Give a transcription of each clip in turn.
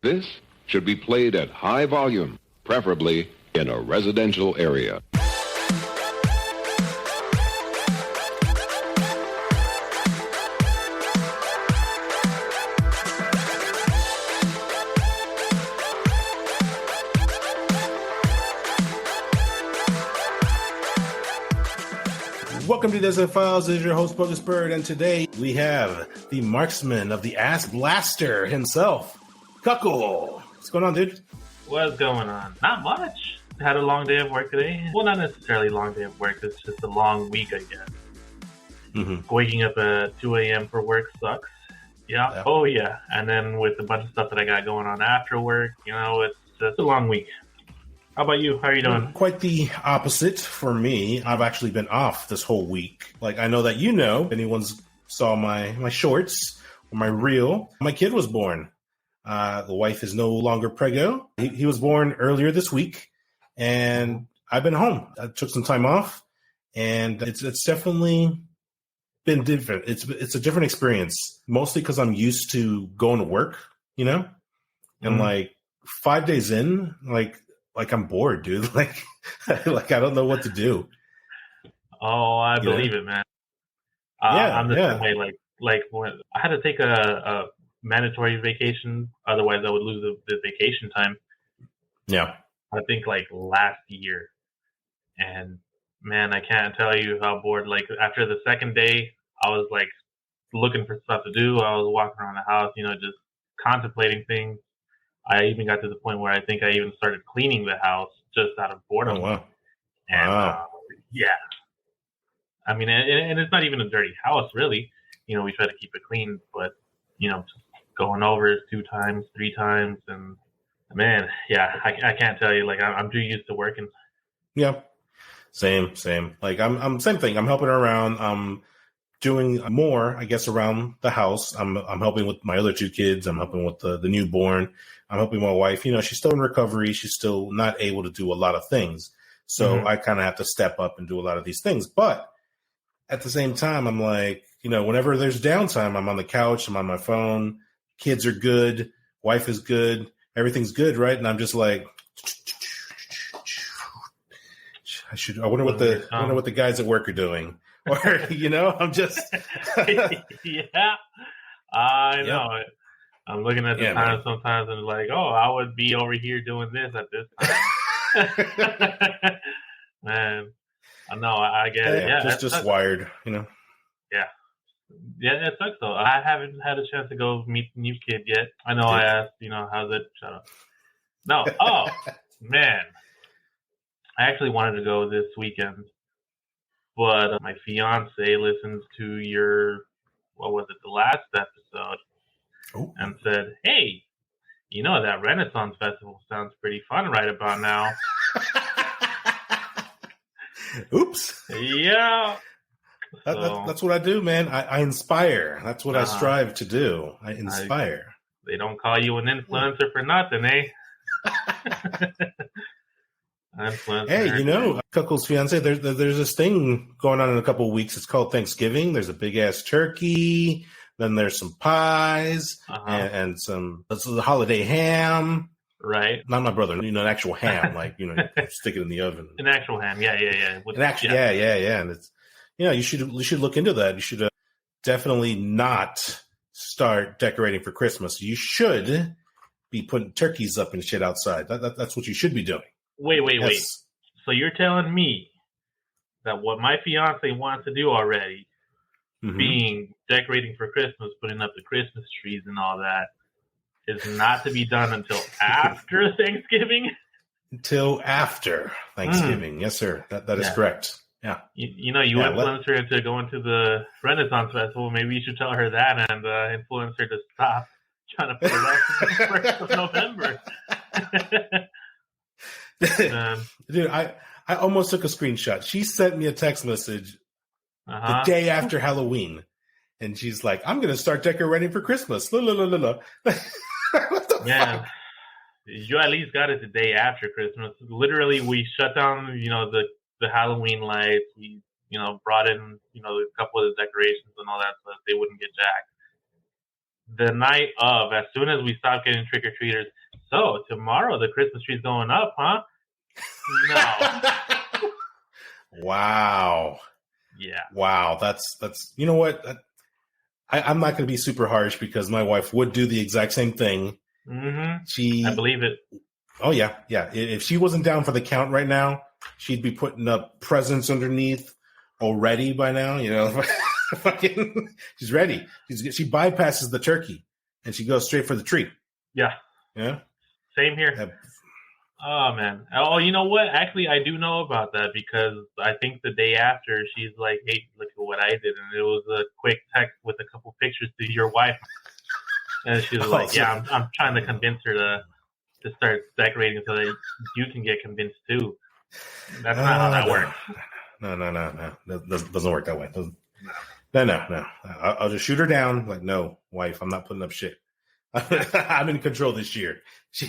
This should be played at high volume, preferably in a residential area. Welcome to Desert Files. This is your host, BogusBird, and today we have the marksman of the ass blaster himself, Kuckle. What's going on, dude? What's going on? Not much. Had a long day of work today. Well, not necessarily a long day of work. It's just a long week, I guess. Mm-hmm. Waking up at 2 a.m. for work sucks. Yeah. Oh, yeah. And then with a bunch of stuff that I got going on after work, it's just a long week. How about you? How are you doing? Quite the opposite for me. I've actually been off this whole week. Like, I know that if anyone's saw my shorts or my reel, my kid was born. The wife is no longer preggo. He was born earlier this week, and I've been home. I took some time off, and it's definitely been different. It's a different experience, mostly because I'm used to going to work, and like 5 days in, like I'm bored, dude. Like I don't know what to do. Oh, I believe it, man. I'm the same way. Like when I had to take a mandatory vacation, otherwise I would lose the vacation time. Yeah, I think like last year, and man, I can't tell you how bored. Like after the second day, I was like looking for stuff to do. I was walking around the house, just contemplating things. I even got to the point where I think I even started cleaning the house just out of boredom. Oh, wow. And, yeah. I mean, and it's not even a dirty house, really. We try to keep it clean, but, just going over it 2 times, 3 times. And, man, yeah, I can't tell you. Like, I'm too used to working. Yeah. Same. Like, I'm same thing. I'm helping around. I'm doing more, I guess, around the house. I'm helping with my other 2 kids. I'm helping with the newborn. I'm helping my wife. She's still in recovery. She's still not able to do a lot of things. So I kind of have to step up and do a lot of these things. But at the same time, I'm like, whenever there's downtime, I'm on the couch. I'm on my phone. Kids are good. Wife is good. Everything's good, right? And I'm just like, I wonder what the guys at work are doing. Or, I'm just. Yeah, I know it. I'm looking at the time sometimes and like, oh, I would be over here doing this at this time. Man, I know, I get it. Yeah, just wired, Yeah. Yeah, it sucks though. I haven't had a chance to go meet the new kid yet. I know I asked, how's it? Shut up. No. Oh, man. I actually wanted to go this weekend, but my fiance listens to your, the last episode. Ooh. And said, hey, that Renaissance Festival sounds pretty fun right about now. Oops. Yeah. That's what I do, man. I inspire. That's what I strive to do. I inspire. They don't call you an influencer for nothing, eh? Hey, Kuckle's fiance, there's this thing going on in a couple of weeks. It's called Thanksgiving. There's a big-ass turkey. Then there's some pies and some the holiday ham. Right. Not my brother. An actual ham, like, you stick it in the oven. An actual ham. Yeah. Yeah. And it's, you should look into that. You should definitely not start decorating for Christmas. You should be putting turkeys up and shit outside. That's what you should be doing. Wait. So you're telling me that what my fiance wants to do already, being decorating for Christmas, putting up the Christmas trees and all that, is not to be done until after Thanksgiving? Until after Thanksgiving. Yes, sir. That is correct. Yeah. You influence her into going to the Renaissance Festival. Maybe you should tell her that and influence her to stop trying to put it up the 1st of November. Dude, I almost took a screenshot. She sent me a text message the day after Halloween. And she's like, I'm going to start decorating for Christmas. La, la, la, la, la. What the fuck? You at least got it the day after Christmas. Literally, we shut down, the Halloween lights. We, brought in, a couple of the decorations and all that so that they wouldn't get jacked. the night of, as soon as we stopped getting trick or treaters. So tomorrow the Christmas tree's going up, huh? No. Wow. Yeah. Wow. That's you know what? I'm not going to be super harsh because my wife would do the exact same thing. Mm-hmm. I believe it. Oh yeah. If she wasn't down for the count right now, she'd be putting up presents underneath already by now. You know, fucking, she's ready. She bypasses the turkey and she goes straight for the tree. Yeah. Yeah. Same here. Oh man. Oh, you know what? Actually, I do know about that because I think the day after she's like, "Hey, look at what I did," and it was a quick text with a couple pictures to your wife, and she's like, "Yeah, I'm trying to convince her to start decorating so that you can get convinced too." That's not how that works. No. That doesn't work that way. No. I'll just shoot her down. Like, no, wife, I'm not putting up shit. I'm in control this year. She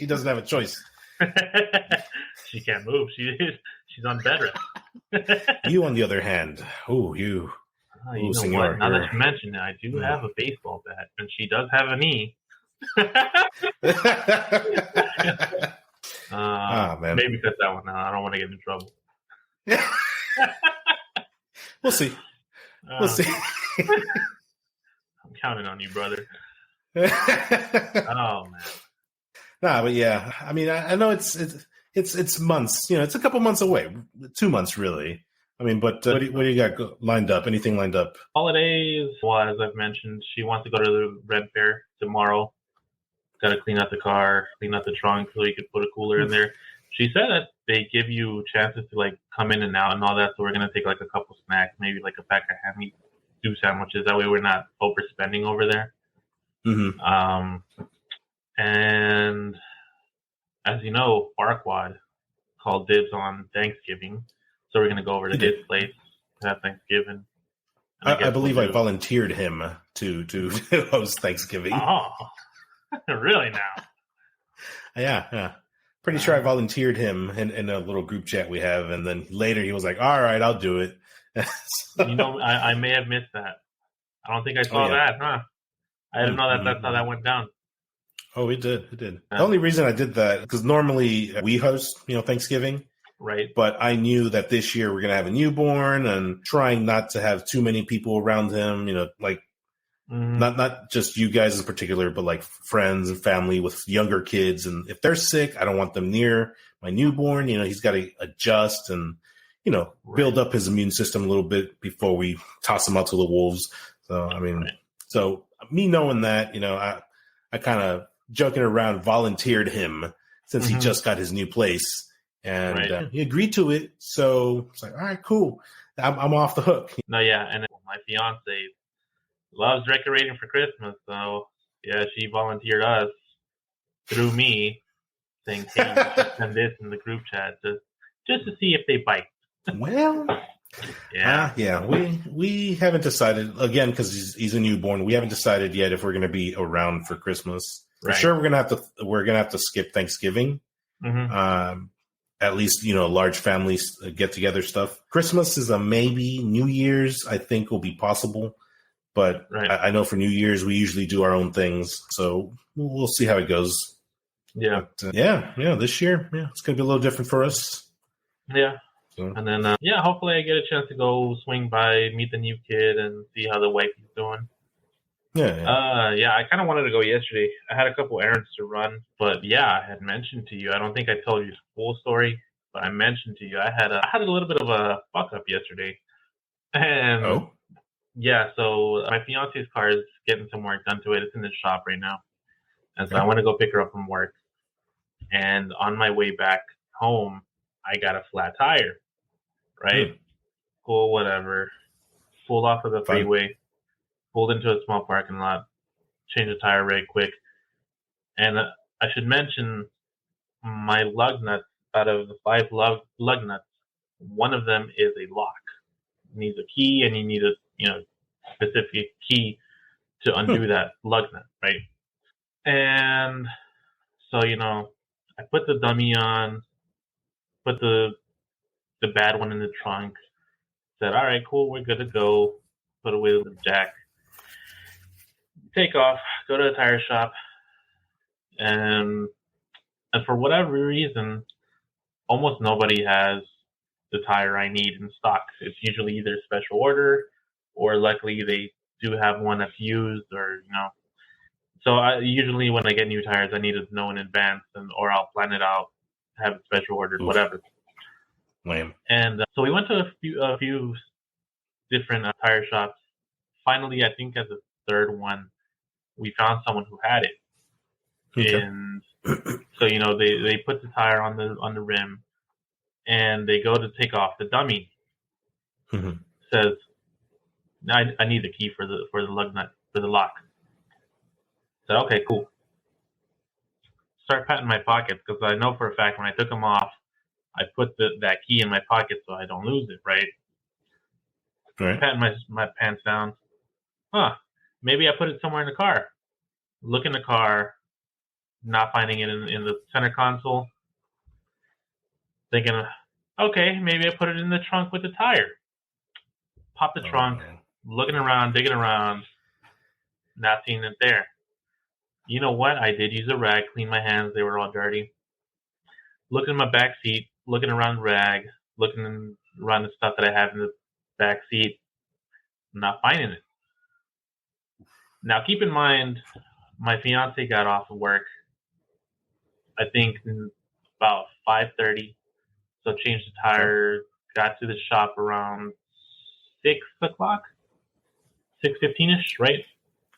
doesn't have a choice. She can't move. She's on bed rest. You, on the other hand, you know senor, what? Now that you mention it, I do have a baseball bat, and she does have a knee. Man. Maybe cut that one out. I don't want to get in trouble. We'll see. We'll see. I'm counting on you, brother. Oh man. Nah, but yeah, I mean, I know it's months. You know, it's a couple months away. 2 months, really. I mean, but what do you got lined up? Anything lined up? Holidays. Well, as I've mentioned, she wants to go to the Red Fair tomorrow. Got to clean out the car, clean out the trunk so you could put a cooler in there. She said that they give you chances to like come in and out and all that. So we're gonna take like a couple snacks, maybe like a pack of ham-meat stew sandwiches. That way we're not overspending over there. Mm-hmm. And as you know, Farquad called dibs on Thanksgiving, so we're gonna go over to his place to have Thanksgiving. I believe I volunteered him to host Thanksgiving. Oh, really now? Yeah. Pretty sure I volunteered him in a little group chat we have, and then later he was like, "All right, I'll do it." So, you know, I may have missed that. I don't think I saw that, huh? I didn't know that's how that went down. Oh, it did. Yeah. The only reason I did that, because normally we host, Thanksgiving. Right. But I knew that this year we're going to have a newborn and trying not to have too many people around him, not just you guys in particular, but like friends and family with younger kids. And if they're sick, I don't want them near my newborn. He's got to adjust and, build up his immune system a little bit before we toss him out to the wolves. So, I mean, so me knowing that, I kind of joking around volunteered him since he just got his new place and he agreed to it. So it's like, all right, cool. I'm off the hook. No, yeah. And my fiance loves decorating for Christmas. So yeah, she volunteered us through me saying, hey, you should send this in the group chat just to see if they bite. Well, yeah. We haven't decided again because he's a newborn. We haven't decided yet if we're going to be around for Christmas. For sure, we're gonna have to skip Thanksgiving. At least large families get together stuff. Christmas is a maybe. New Year's I think will be possible, but I know for New Year's we usually do our own things. So we'll see how it goes. Yeah, but, this year, it's gonna be a little different for us. Yeah. So. And then, hopefully I get a chance to go swing by, meet the new kid, and see how the wife is doing. Yeah. I kind of wanted to go yesterday. I had a couple errands to run, but I had mentioned to you. I don't think I told you the full story, but I mentioned to you I had a little bit of a fuck up yesterday. And so my fiance's car is getting some work done to it. It's in the shop right now, and so I want to go pick her up from work. And on my way back home, I got a flat tire. Right? Cool, whatever. Pulled off of the freeway, pulled into a small parking lot, changed the tire right quick. And I should mention my lug nuts, out of the 5 lug nuts, one of them is a lock. It needs a key, and you need a specific key to undo that lug nut, right? And so, I put the dummy on, put the bad one in the trunk, said, all right, cool, we're good to go, put away the jack. take off, go to a tire shop, and for whatever reason, almost nobody has the tire I need in stock. It's usually either special order, or luckily they do have one that's used, or So usually when I get new tires, I need to know in advance, or I'll plan it out, have it special ordered, whatever. Lame. And so we went to a few different tire shops. Finally, I think as a third one, we found someone who had it. Okay. And so they put the tire on the rim, and they go to take off the dummy. Mm-hmm. Says, I need the key for the lug nut, for the lock. I said, okay, cool. Start patting my pockets, because I know for a fact when I took them off, I put that key in my pocket so I don't lose it, right? Right. Patting my pants down. Maybe I put it somewhere in the car. Look in the car, not finding it in the center console. Thinking, okay, maybe I put it in the trunk with the tire. Pop the trunk, looking around, digging around, not seeing it there. You know what? I did use a rag, clean my hands. They were all dirty. Looking in my back seat, looking around the rag, looking around the stuff that I have in the back seat, not finding it. Now, keep in mind, my fiance got off of work, I think, about 5:30. So changed the tire, got to the shop around 6 o'clock, 6:15ish, right?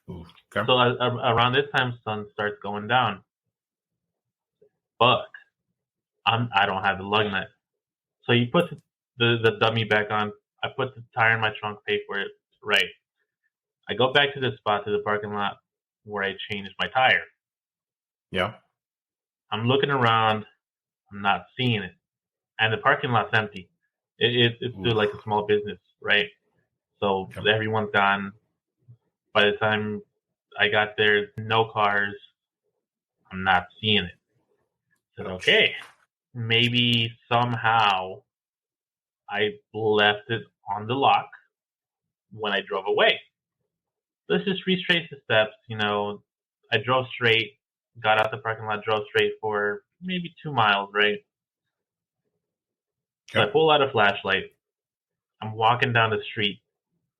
Ooh, okay. So around this time, sun starts going down. But I don't have the lug nut. So you put the dummy back on. I put the tire in my trunk, pay for it. Right. I go back to the spot, to the parking lot where I changed my tire. Yeah. I'm looking around. I'm not seeing it. And the parking lot's empty. It's still like a small business, right? So everyone's gone. By the time I got there, no cars. I'm not seeing it. I said, okay, maybe somehow I left it on the lock when I drove away. Let's just retrace the steps. I drove straight, got out the parking lot, drove straight for maybe 2 miles, right? So I pull out a flashlight. I'm walking down the street.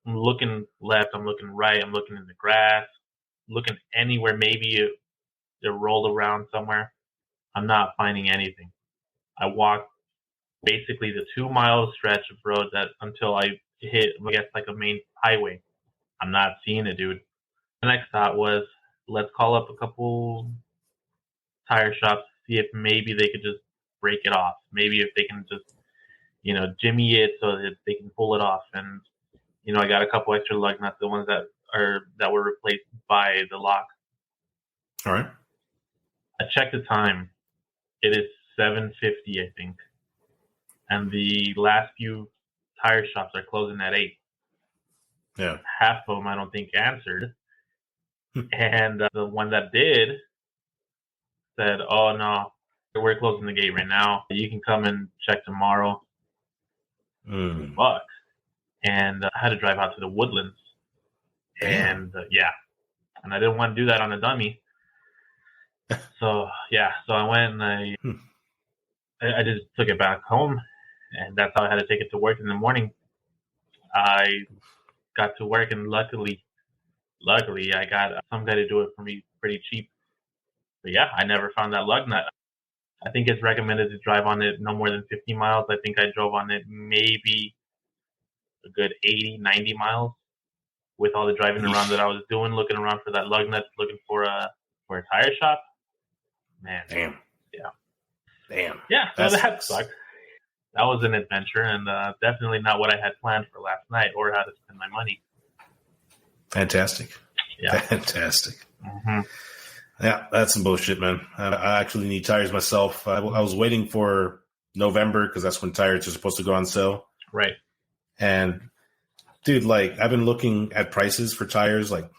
I'm looking left. I'm looking right. I'm looking in the grass. Looking anywhere. Maybe it rolled around somewhere. I'm not finding anything. I walked basically the 2 mile stretch of road until I hit, I guess, like a main highway. I'm not seeing it, dude. The next thought was, let's call up a couple tire shops, see if maybe they could just break it off. Maybe if they can just, jimmy it so that they can pull it off. And, I got a couple extra lug nuts, the ones that were replaced by the lock. All right. I checked the time. It is 7:50, I think. And the last few tire shops are closing at 8. Yeah. Half of them I don't think answered. And the one that did said, oh, no, we're closing the gate right now. You can come and check tomorrow. $2. And I had to drive out to the Woodlands. And and I didn't want to do that on a dummy. So I went and I just took it back home, and that's how I had to take it to work in the morning. I got to work, and luckily I got some guy to do it for me pretty cheap. But I never found that lug nut. I think it's recommended to drive on it no more than 50 miles. I think I drove on it maybe a good 80, 90 miles with all the driving around that I was doing, looking around for that lug nut, looking for a tire shop. Man. Damn. Yeah. Damn. Yeah, so that sucked. That was an adventure, and definitely not what I had planned for last night or how to spend my money. Fantastic. Yeah. Fantastic. Mm-hmm. Yeah, that's some bullshit, man. I actually need tires myself. I was waiting for November because that's when tires are supposed to go on sale. Right. And, dude, I've been looking at prices for tires, like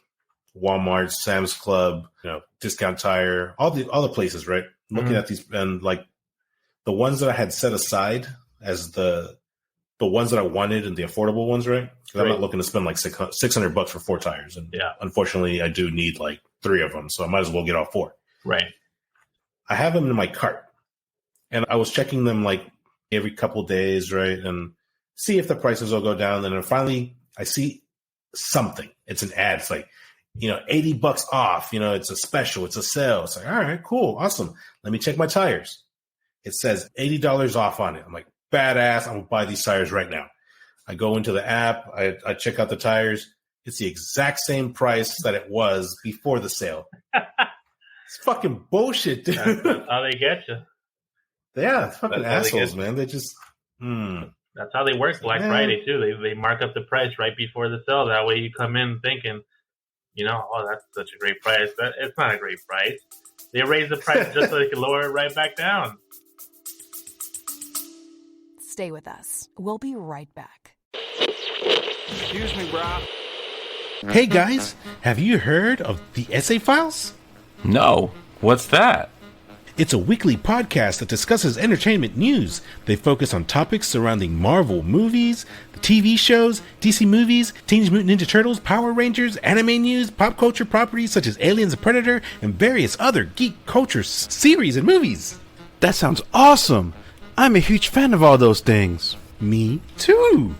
Walmart, Sam's Club, Discount Tire, all the places, right? Looking at these, and the ones that I had set aside as the the ones that I wanted and the affordable ones, right? Because I'm not looking to spend like $600 for 4 tires. And unfortunately, I do need like 3 of them. So I might as well get all 4. Right. I have them in my cart. And I was checking them like every couple of days, right? And see if the prices will go down. And then finally, I see something. It's an ad. It's like, $80 off. It's a special. It's a sale. It's like, all right, cool. Awesome. Let me check my tires. It says $80 off on it. I'm like, badass. I'm going to buy these tires right now. I go into the app. I check out the tires. It's the exact same price that it was before the sale. It's fucking bullshit, dude. That's how they get you. Yeah, it's fucking assholes, man. They just... That's how they work Black Friday, too. They mark up the price right before the sale. That way you come in thinking, that's such a great price. It's not a great price. They raise the price just so they can lower it right back down. Stay with us. We'll be right back. Excuse me, bro. Hey guys, have you heard of the Essay Files? No. What's that? It's a weekly podcast that discusses entertainment news. They focus on topics surrounding Marvel movies, the TV shows, DC movies, Teenage Mutant Ninja Turtles, Power Rangers, anime news, pop culture properties such as Aliens and Predator, and various other geek culture series and movies. That sounds awesome! I'm a huge fan of all those things. Me too!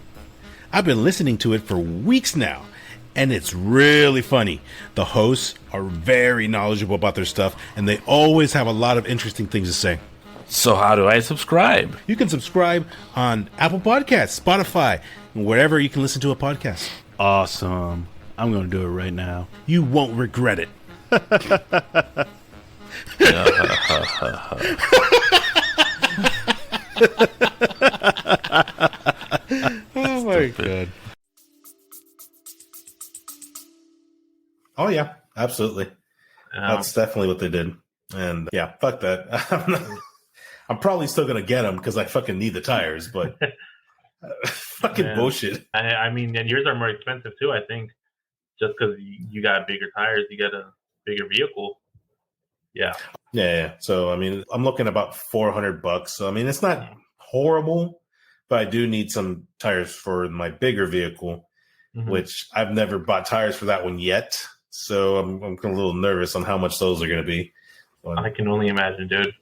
I've been listening to it for weeks now, and it's really funny. The hosts are very knowledgeable about their stuff, and they always have a lot of interesting things to say. So how do I subscribe? You can subscribe on Apple Podcasts, Spotify, and wherever you can listen to a podcast. Awesome. I'm going to do it right now. You won't regret it. Oh my God. Oh yeah, absolutely. That's definitely what they did. And yeah, fuck that. I'm probably still gonna get them because I fucking need the tires, but fucking bullshit. I mean, and yours are more expensive too. I think just because you got bigger tires, you got a bigger vehicle. Yeah. So I mean, I'm looking about $400. So I mean, it's not horrible, but I do need some tires for my bigger vehicle, which I've never bought tires for that one yet. So I'm a little nervous on how much those are going to be. But I can only imagine, dude.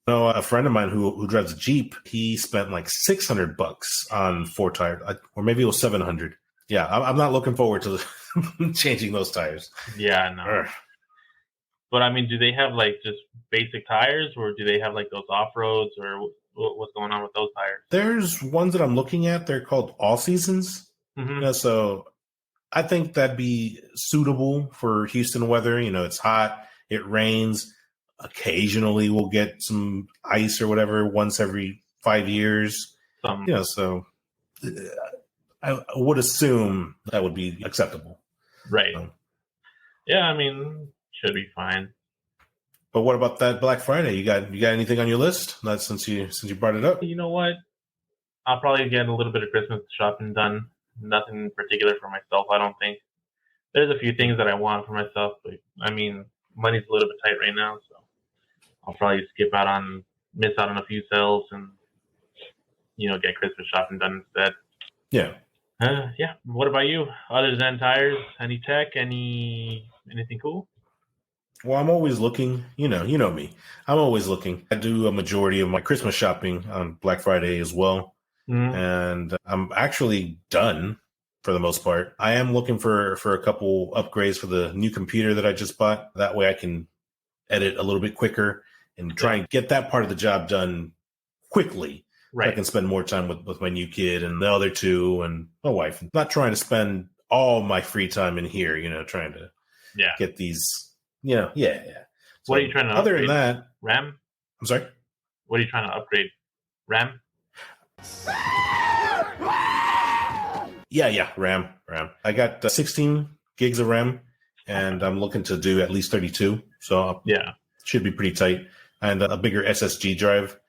No, a friend of mine who drives a Jeep, he spent like $600 on 4 tires, or maybe it was $700. Yeah, I'm not looking forward to changing those tires. Yeah, no. But I mean, do they have like just basic tires, or do they have like those off roads, or what's going on with those tires? There's ones that I'm looking at. They're called All Seasons. So I think that'd be suitable for Houston weather. It's hot, it rains. Occasionally we'll get some ice or whatever once every 5 years. So I would assume that would be acceptable. Right. Yeah, I mean, should be fine. But what about that Black Friday? You got anything on your list? Not since you brought it up. You know what? I'll probably get a little bit of Christmas shopping done. Nothing in particular for myself, I don't think. There's a few things that I want for myself, but I mean, money's a little bit tight right now, so I'll probably miss out on a few sales and, get Christmas shopping done instead. Yeah. Yeah. What about you? Other than tires, any tech, anything cool? Well, I'm always looking. You know me. I'm always looking. I do a majority of my Christmas shopping on Black Friday as well. And I'm actually done for the most part. I am looking for a couple upgrades for the new computer that I just bought. That way I can edit a little bit quicker and try and get that part of the job done quickly. Right. So I can spend more time with my new kid and the other 2 and my wife. I'm not trying to spend all my free time in here, trying to get these, So what are you trying to other upgrade? Than that, RAM? I'm sorry? What are you trying to upgrade? RAM? Yeah, RAM. I got 16 gigs of RAM, and I'm looking to do at least 32. So should be pretty tight. And a bigger SSD drive,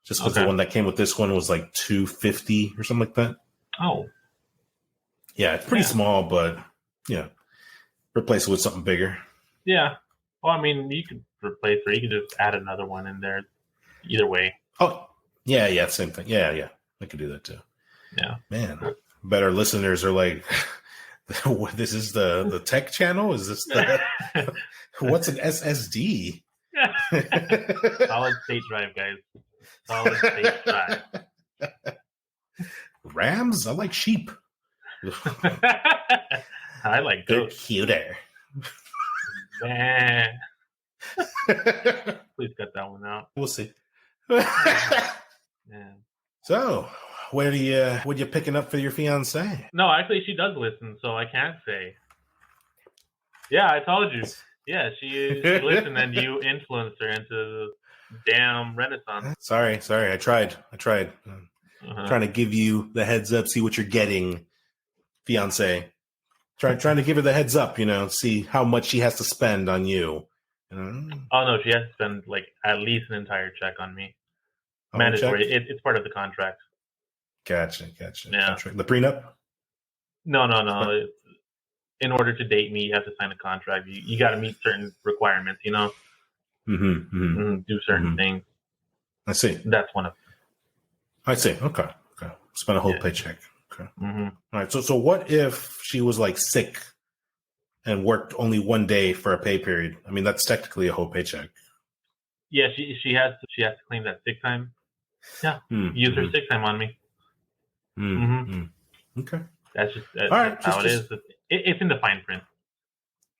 just because the one that came with this one was like 250 or something like that. Oh. Yeah, it's pretty small, but replace it with something bigger. Yeah. Well, I mean, you could replace or you could just add another one in there. Either way. Oh, yeah, same thing. Yeah. I could do that too. Yeah. Man, bet our listeners are like, this is the tech channel? Is this the what's an SSD? Solid state drive, guys. Solid state drive. Rams? I like sheep. I like goats. Cuter. Man. Please cut that one out. We'll see. Yeah. So, what are you picking up for your fiance? No, actually, she does listen, so I can't say. Yeah, I told you. Yeah, she listened, and you influenced her into the damn Renaissance. Sorry. I tried. Trying to give you the heads up, see what you're getting, fiance. Trying to give her the heads up, see how much she has to spend on you. Oh no, she has to spend like at least an entire check on me. Oh, mandatory. It's part of the contract. Gotcha. Yeah. Contract. The prenup? No. In order to date me, you have to sign a contract. You got to meet certain requirements, do certain things. I see. That's one of them. I see. Okay. Spend a whole paycheck. Okay. Mm-hmm. All right. So what if she was like sick and worked only one day for a pay period? I mean, that's technically a whole paycheck. Yeah, she has to claim that sick time. Yeah, use her sick time on me. Okay. That's all right. That's how it is. It's in the fine print.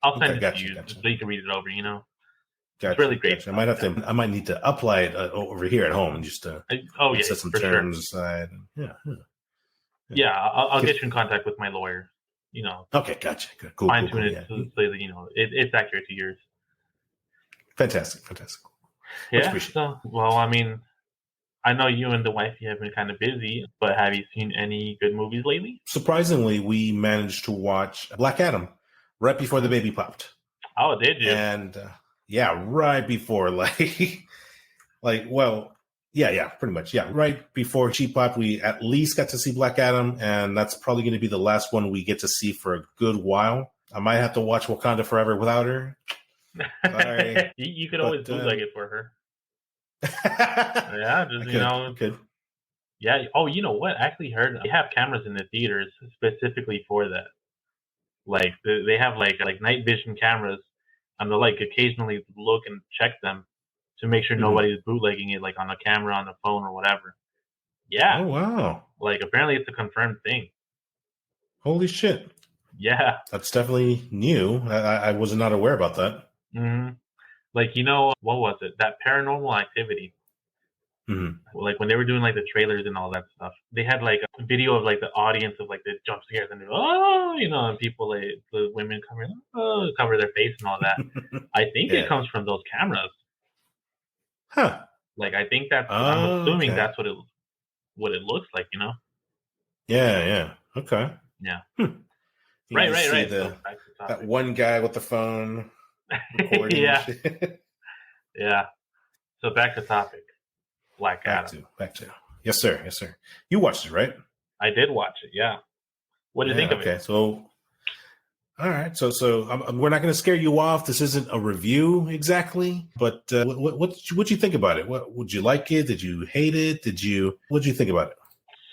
I'll send it to you gotcha. so you can read it over. Gotcha, it's really great. Gotcha. I might need to apply it over here at home and just set some terms aside. Yeah, I'll get you in contact with my lawyer. Okay, gotcha. Good. Cool. Fine tune it so that it's accurate to yours. Fantastic. Yeah. So, well, I mean, I know you and the wife have been kind of busy, but have you seen any good movies lately? Surprisingly, we managed to watch Black Adam right before the baby popped. Oh, did you? And right before, pretty much. Yeah, right before she popped, we at least got to see Black Adam, and that's probably going to be the last one we get to see for a good while. I might have to watch Wakanda Forever without her. Sorry. You could always bootleg it for her. Yeah, just Could. Yeah. Oh, you know what? I actually heard they have cameras in the theaters specifically for that. Like they have like night vision cameras, and they'll like occasionally look and check them to make sure nobody's bootlegging it, like on a camera, on a phone, or whatever. Yeah. Oh wow. Like apparently it's a confirmed thing. Holy shit. Yeah. That's definitely new. I was not aware about that. Mm-hmm. Like, what was it? That Paranormal Activity. Mm-hmm. Like when they were doing like the trailers and all that stuff, they had like a video of like the audience of like the jump scares and and people like the women cover their face and all that. I think it comes from those cameras. Huh. Like I think that's I'm assuming that's what it looks like, Yeah. Okay. Yeah. Right. So that one guy with the phone recording. Yeah. So back to topic. Black Adam. Back to. Yes, sir. You watched it, right? I did watch it. Yeah. What do you think of it? Okay, so all right, so we're not going to scare you off. This isn't a review exactly, but what you think about it? What would you like it? Did you hate it? What did you think about it?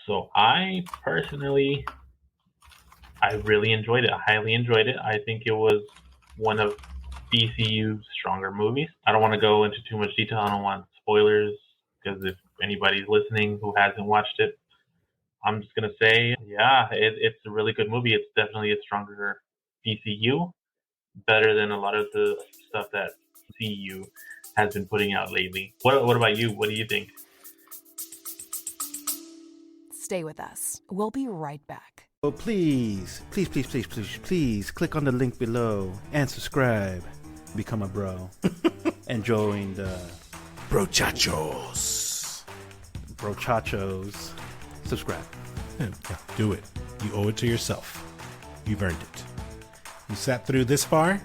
So I personally, I really enjoyed it. I highly enjoyed it. I think it was one of DCU's stronger movies. I don't want to go into too much detail. I don't want spoilers because if anybody's listening who hasn't watched it, I'm just going to say, it's a really good movie. It's definitely a stronger DCU, better than a lot of the stuff that CU has been putting out lately. What about you? What do you think? Stay with us. We'll be right back. Oh, please click on the link below and subscribe. Become a bro. And join the Brochachos. Subscribe. Yeah, do it. You owe it to yourself. You've earned it. You sat through this far.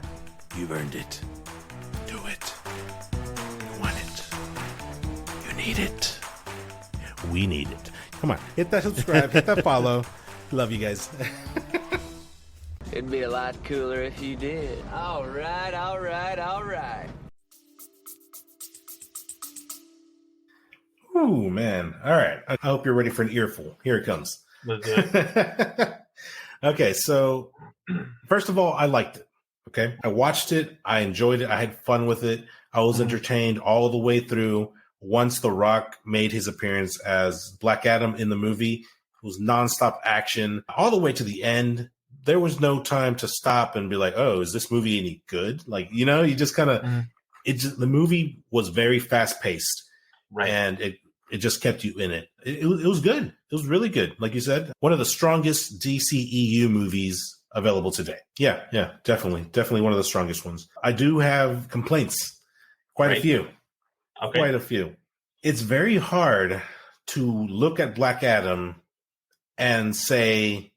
You've earned it. Do it. You want it. You need it. We need it. Come on. Hit that subscribe. Hit that follow. Love you guys. It'd be a lot cooler if you did. All right. Ooh, man. All right. I hope you're ready for an earful. Here it comes. Let's do it. Okay, so first of all, I liked it. Okay. I watched it. I enjoyed it. I had fun with it. I was entertained all the way through. Once The Rock made his appearance as Black Adam in the movie, it was nonstop action all the way to the end. There was no time to stop and be like, oh, is this movie any good? Like, you know, you just kind of, the movie was very fast paced. Right. And it just kept you in it. It was good. It was really good. Like you said, one of the strongest DCEU movies available today. Yeah, definitely. Definitely one of the strongest ones. I do have complaints. Quite a few. Okay. Quite a few. It's very hard to look at Black Adam and say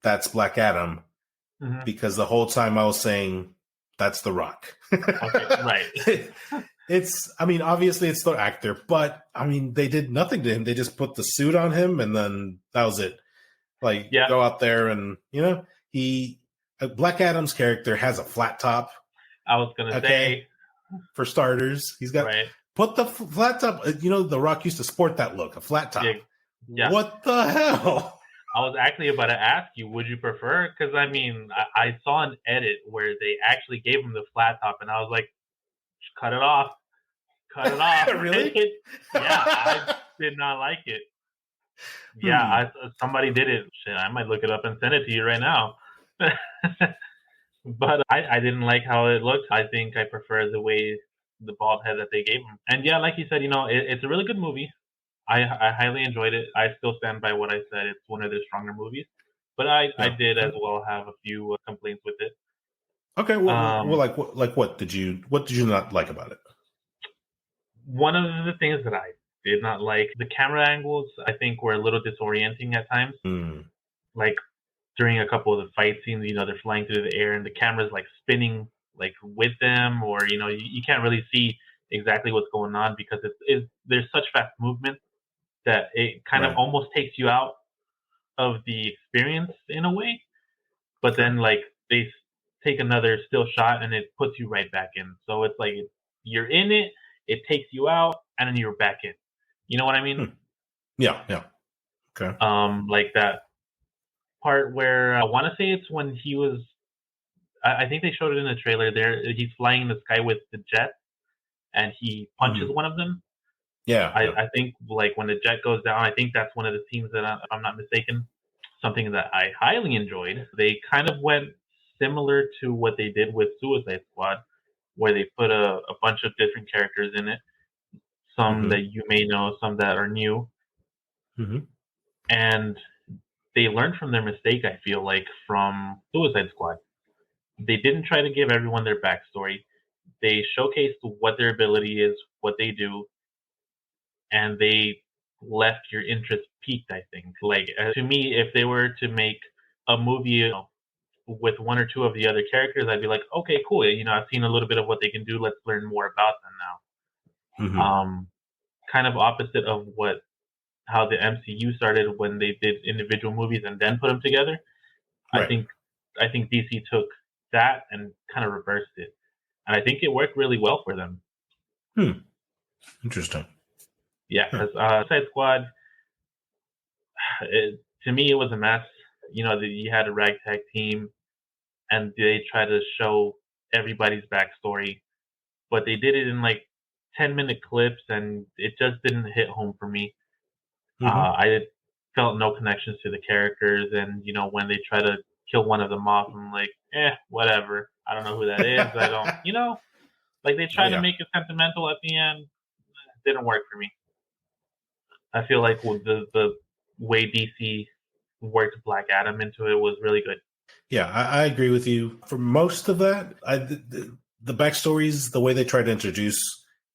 that's Black Adam because the whole time I was saying that's The Rock. Okay, right. Obviously it's the actor, but they did nothing to him. They just put the suit on him and then that was it. Like, go out there and, Black Adam's character has a flat top. I was going to say. For starters, he's got, put the flat top, The Rock used to sport that look, a flat top. Yeah. What the hell? I was actually about to ask you, would you prefer? Because, I saw an edit where they actually gave him the flat top and I was like, cut it off. Cut it off. Really? I did not like it. Yeah, somebody did it. Shit, I might look it up and send it to you right now. But I didn't like how it looked. I think I prefer the way the bald head that they gave him. And yeah, like you said, it's a really good movie. I highly enjoyed it. I still stand by what I said. It's one of their stronger movies. But I did as well have a few complaints with it. Okay, well, what did you not like about it? One of the things that I did not like, the camera angles, I think were a little disorienting at times. Like during a couple of the fight scenes, they're flying through the air and the camera's like spinning like with them, or you can't really see exactly what's going on because there's such fast movement that it kind of almost takes you out of the experience in a way. But then like they take another still shot and it puts you right back in. So it's like you're in it, it takes you out, and then you're back in. You know what I mean? Yeah. Okay. Like that part where I want to say it's when he was, I think they showed it in the trailer there. He's flying in the sky with the jet and he punches one of them. Yeah. I think like when the jet goes down, I think that's one of the scenes that if I'm not mistaken, something that I highly enjoyed. They kind of went similar to what they did with Suicide Squad, where they put a bunch of different characters in it. Some that you may know, some that are new. And they learned from their mistake, I feel like, from Suicide Squad. They didn't try to give everyone their backstory. They showcased what their ability is, what they do, and they left your interest piqued, I think. Like, to me, if they were to make a movie with one or two of the other characters, I'd be like, okay, cool. I've seen a little bit of what they can do. Let's learn more about them now. Kind of opposite of how the MCU started when they did individual movies and then put them together. I think DC took that and kind of reversed it, and I think it worked really well for them. Interesting. Yeah, because Suicide Squad, to me, it was a mess. You had a ragtag team, and they tried to show everybody's backstory, but they did it in like 10-minute clips, and it just didn't hit home for me. I felt no connections to the characters, and when they try to kill one of them off, I'm like, whatever. I don't know who that is. I don't, like they tried to make it sentimental at the end. It didn't work for me. I feel like the way DC worked Black Adam into it was really good. Yeah, I agree with you. For most of that, the backstories, the way they tried to introduce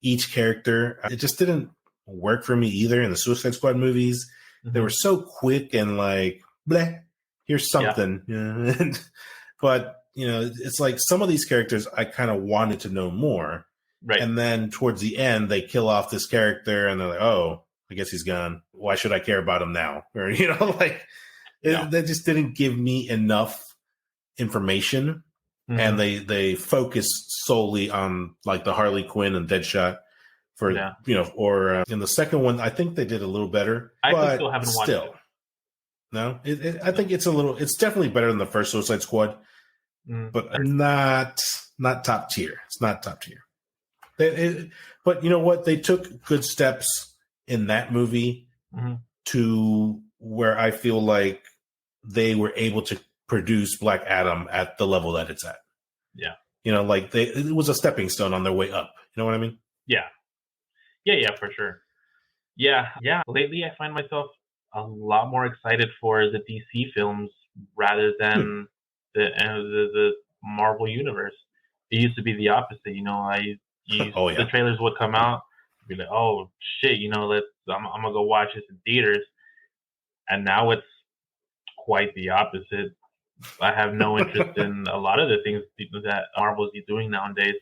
each character, it just didn't work for me either in the Suicide Squad movies. They were so quick and like, bleh, here's something. Yeah. But, it's like some of these characters I kind of wanted to know more. Right. And then towards the end, they kill off this character and they're like, oh, I guess he's gone. Why should I care about him now? Or, that just didn't give me enough information. And they focused solely on like the Harley Quinn and Deadshot for or in the second one, I think they did a little better. I still haven't watched it. No, I think it's definitely better than the first Suicide Squad, but not top tier. It's not top tier. But you know what? They took good steps in that movie to where I feel like they were able to produce Black Adam at the level that it's at. Yeah. Like it was a stepping stone on their way up. You know what I mean? Yeah. Yeah, for sure. Yeah. Lately, I find myself a lot more excited for the DC films rather than the Marvel universe. It used to be the opposite. The trailers would come out, be like, "Oh shit," I'm gonna go watch this in theaters, and now it's quite the opposite. I have no interest in a lot of the things that Marvel is doing nowadays,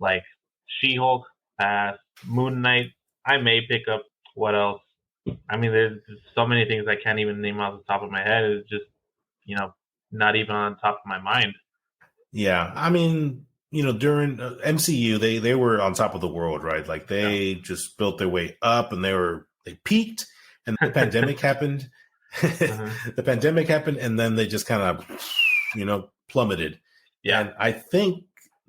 like She-Hulk, pass, Moon Knight. I may pick up. What else? I mean, there's so many things I can't even name off the top of my head. It's just, not even on top of my mind. Yeah, I mean, during MCU, they were on top of the world, right? Like they just built their way up, and they peaked, and the pandemic happened. The pandemic happened, and then they just kind of, plummeted. Yeah, and I think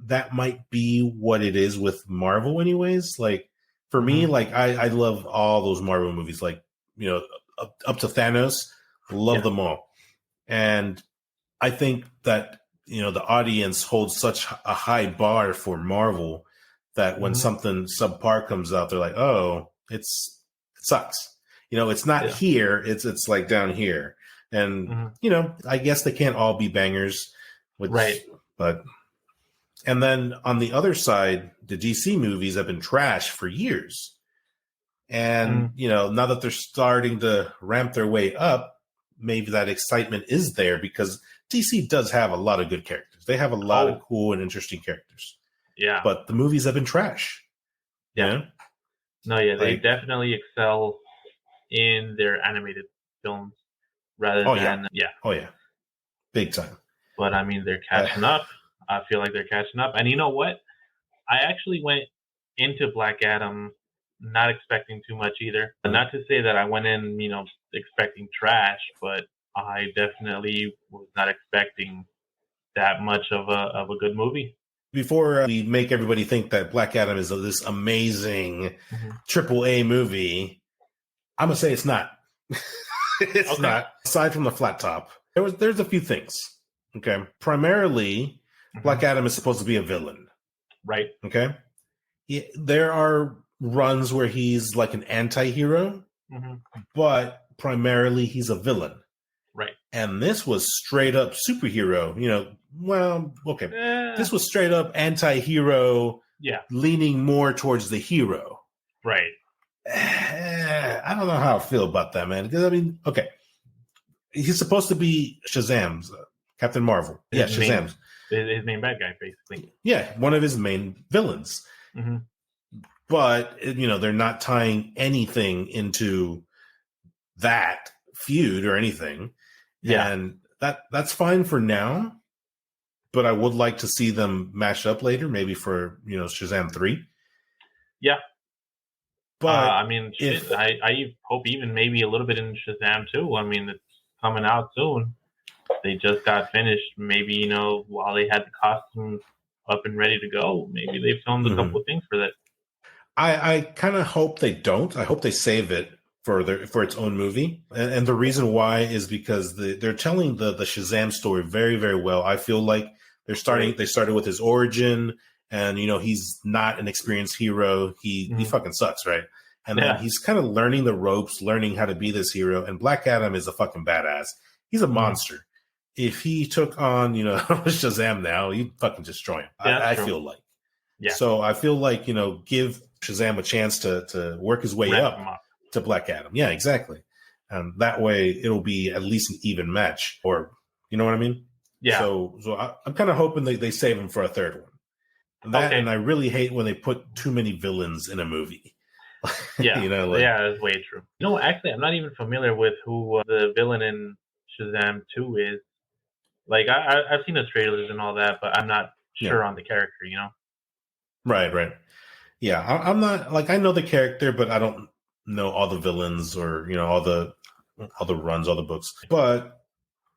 that might be what it is with Marvel, anyways. Like for me, like I love all those Marvel movies, like up to Thanos, love them all, and I think that the audience holds such a high bar for Marvel that when something subpar comes out, they're like, "Oh, it sucks." It's not here. It's like down here, and I guess they can't all be bangers, right? But and then on the other side, the DC movies have been trash for years, and now that they're starting to ramp their way up, maybe that excitement is there because DC does have a lot of good characters. They have a lot of cool and interesting characters. Yeah, but the movies have been trash. Yeah, they definitely excel in their animated films rather than big time. But I mean, they're catching up. I feel like they're catching up. And you know what? I actually went into Black Adam not expecting too much either. Not to say that I went in, expecting trash, but I definitely was not expecting that much of a good movie. Before we make everybody think that Black Adam is this amazing AAA movie, I'm gonna say it's not. It's not. Aside from the flat top, there's a few things. Okay, primarily, Black Adam is supposed to be a villain, right? Okay, there are runs where he's like an anti-hero, but primarily he's a villain, right? And this was straight up superhero. This was straight up anti-hero. Yeah, leaning more towards the hero, right? I don't know how I feel about that, man. Because I mean, he's supposed to be Shazam's Captain Marvel. Shazam's his main bad guy, basically. Yeah, one of his main villains. But they're not tying anything into that feud or anything. Yeah, and that's fine for now. But I would like to see them mash up later, maybe for Shazam 3. Yeah. But I mean, I hope even maybe a little bit in Shazam 2. I mean, it's coming out soon. They just got finished. Maybe, while they had the costumes up and ready to go, maybe they filmed a couple of things for that. I kind of hope they don't. I hope they save it for its own movie. And the reason why is because they're telling the Shazam story very, very well. I feel like they started with his origin. And, he's not an experienced hero. He fucking sucks, right? And then he's kind of learning the ropes, learning how to be this hero. And Black Adam is a fucking badass. He's a monster. If he took on, Shazam now, he'd fucking destroy him. I feel like. Yeah. So I feel like, give Shazam a chance to work his way up to Black Adam. Yeah, exactly. And that way it'll be at least an even match. Or, you know what I mean? Yeah. So I'm kind of hoping they save him for a third one. And I really hate when they put too many villains in a movie. Yeah, that's way true. Actually, I'm not even familiar with who the villain in Shazam 2 is. Like, I've seen the trailers and all that, but I'm not sure on the character, Right. Yeah, I'm not like I know the character, but I don't know all the villains or all the runs, all the books. But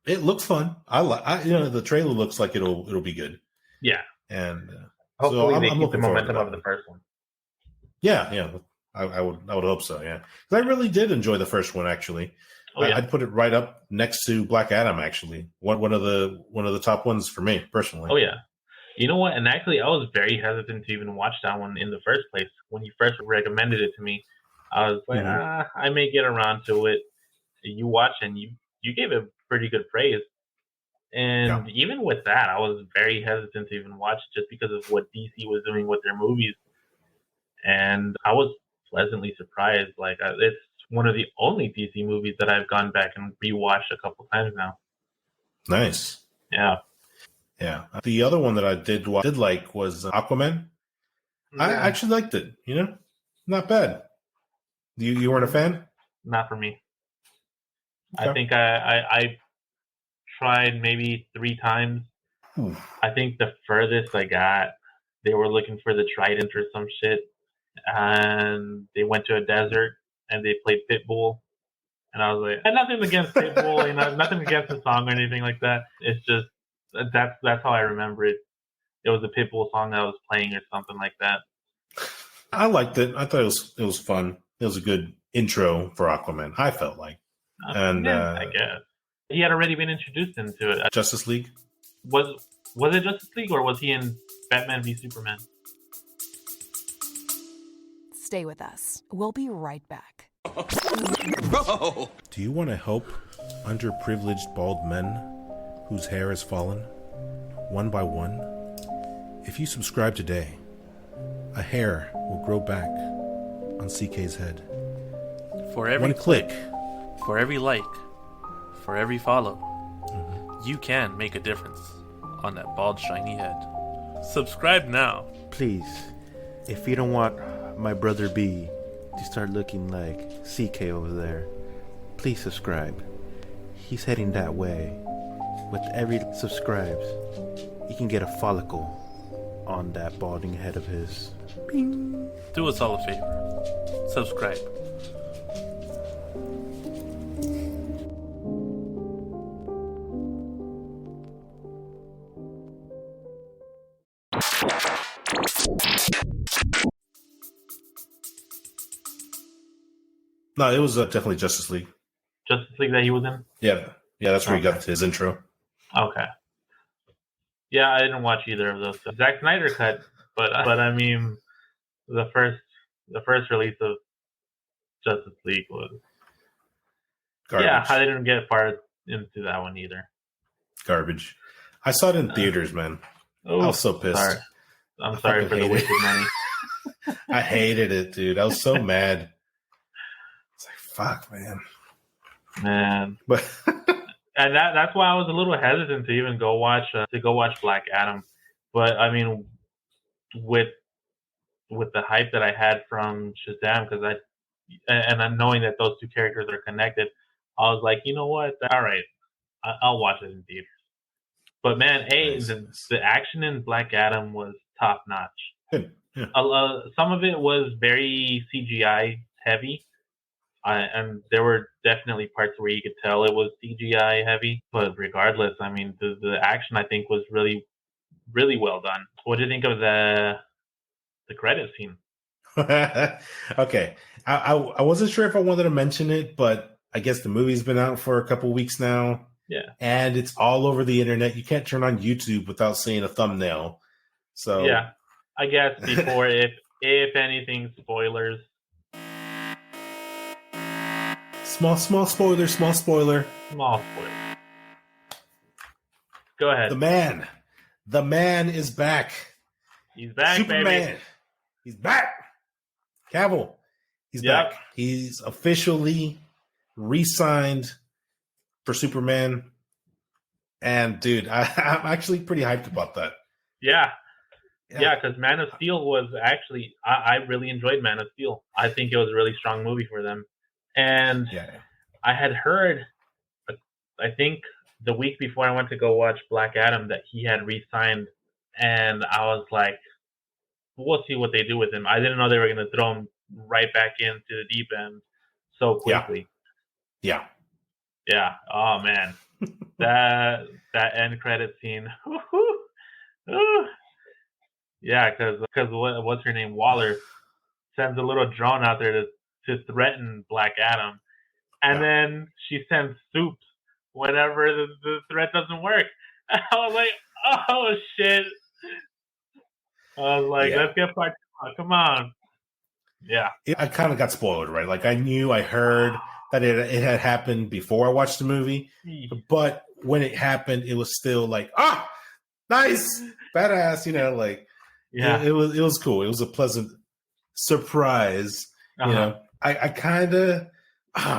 it looks fun. The trailer looks like it'll be good. Yeah, and hopefully so they I'm keep the looking forward to momentum that of the one. first one. Yeah. I would hope so. Yeah, because I really did enjoy the first one. Actually, I'd put it right up next to Black Adam. Actually, one of the top ones for me personally. Oh yeah. You know what? And actually, I was very hesitant to even watch that one in the first place. When you first recommended it to me, I was like, I may get around to it. You watched and you gave it pretty good praise. And even with that, I was very hesitant to even watch just because of what DC was doing with their movies. And I was pleasantly surprised. Like, it's one of the only DC movies that I've gone back and rewatched a couple times now. Nice. Yeah. Yeah. The other one that I did like was Aquaman. Yeah. I actually liked it. Not bad. You weren't a fan? Not for me. Okay. I think I tried maybe 3 times. I think the furthest I got, they were looking for the trident or some shit, and they went to a desert and they played Pitbull, and I was like, I had nothing against Pitbull, nothing against the song or anything like that. It's just that's how I remember it. It was a Pitbull song that was playing or something like that. I liked it. I thought it was fun. It was a good intro for Aquaman. I felt like, and I guess he had already been introduced into it. Justice League. Was it Justice League or was he in Batman v Superman? Stay with us. We'll be right back. Do you want to help underprivileged bald men whose hair has fallen, one by one? If you subscribe today, a hair will grow back on CK's head. For every one click. For every like. For every follow. You can make a difference on that bald, shiny head. Subscribe now. Please, if you don't want my brother B to start looking like CK over there, please subscribe. He's heading that way. With every subscribes, you can get a follicle on that balding head of his. Bing. Do us all a favor. Subscribe. No, it was definitely Justice League. Justice League that he was in? Yeah, that's where he got his intro. Okay. Yeah, I didn't watch either of those. Zack Snyder cut, but I mean, the first release of Justice League was garbage. Yeah, I didn't get far into that one either. Garbage. I saw it in theaters, man. I was so pissed. Sorry. I'm sorry for the wasted money. I hated it, dude. I was so mad. It's like, fuck, man. But and that's why I was a little hesitant to even go watch Black Adam. But I mean, with the hype that I had from Shazam, because I'm knowing that those two characters are connected, I was like, you know what? All right, I'll watch it in theaters. But man, the action in Black Adam was top notch. Good. Yeah. Some of it was very CGI heavy. And there were definitely parts where you could tell it was CGI heavy. But regardless, I mean, the action, I think, was really, really well done. What do you think of the credit scene? Okay. I wasn't sure if I wanted to mention it, but I guess the movie's been out for a couple weeks now. Yeah. And it's all over the internet. You can't turn on YouTube without seeing a thumbnail. So yeah. I guess before, if anything, spoilers. Small spoiler. Small spoiler. Go ahead. The man is back. He's back, Superman. baby. He's back. Cavill. He's back. He's officially re-signed for Superman. And dude, I'm actually pretty hyped about that. Yeah, because Man of Steel was actually, I really enjoyed Man of Steel. I think it was a really strong movie for them. And I had heard, I think the week before I went to go watch Black Adam, that he had re-signed. And I was like, we'll see what they do with him. I didn't know they were going to throw him right back into the deep end so quickly. Yeah. Oh man, that end credit scene. Yeah, because what's her name? Waller sends a little drone out there to threaten Black Adam, and then she sends Soups whenever the threat doesn't work. I was like, oh shit. I was like, let's get part 2. Come on. Yeah. I kind of got spoiled, right? Like I heard that it had happened before I watched the movie, but when it happened, it was still like, nice, badass, like, it was cool. It was a pleasant surprise. I kind of,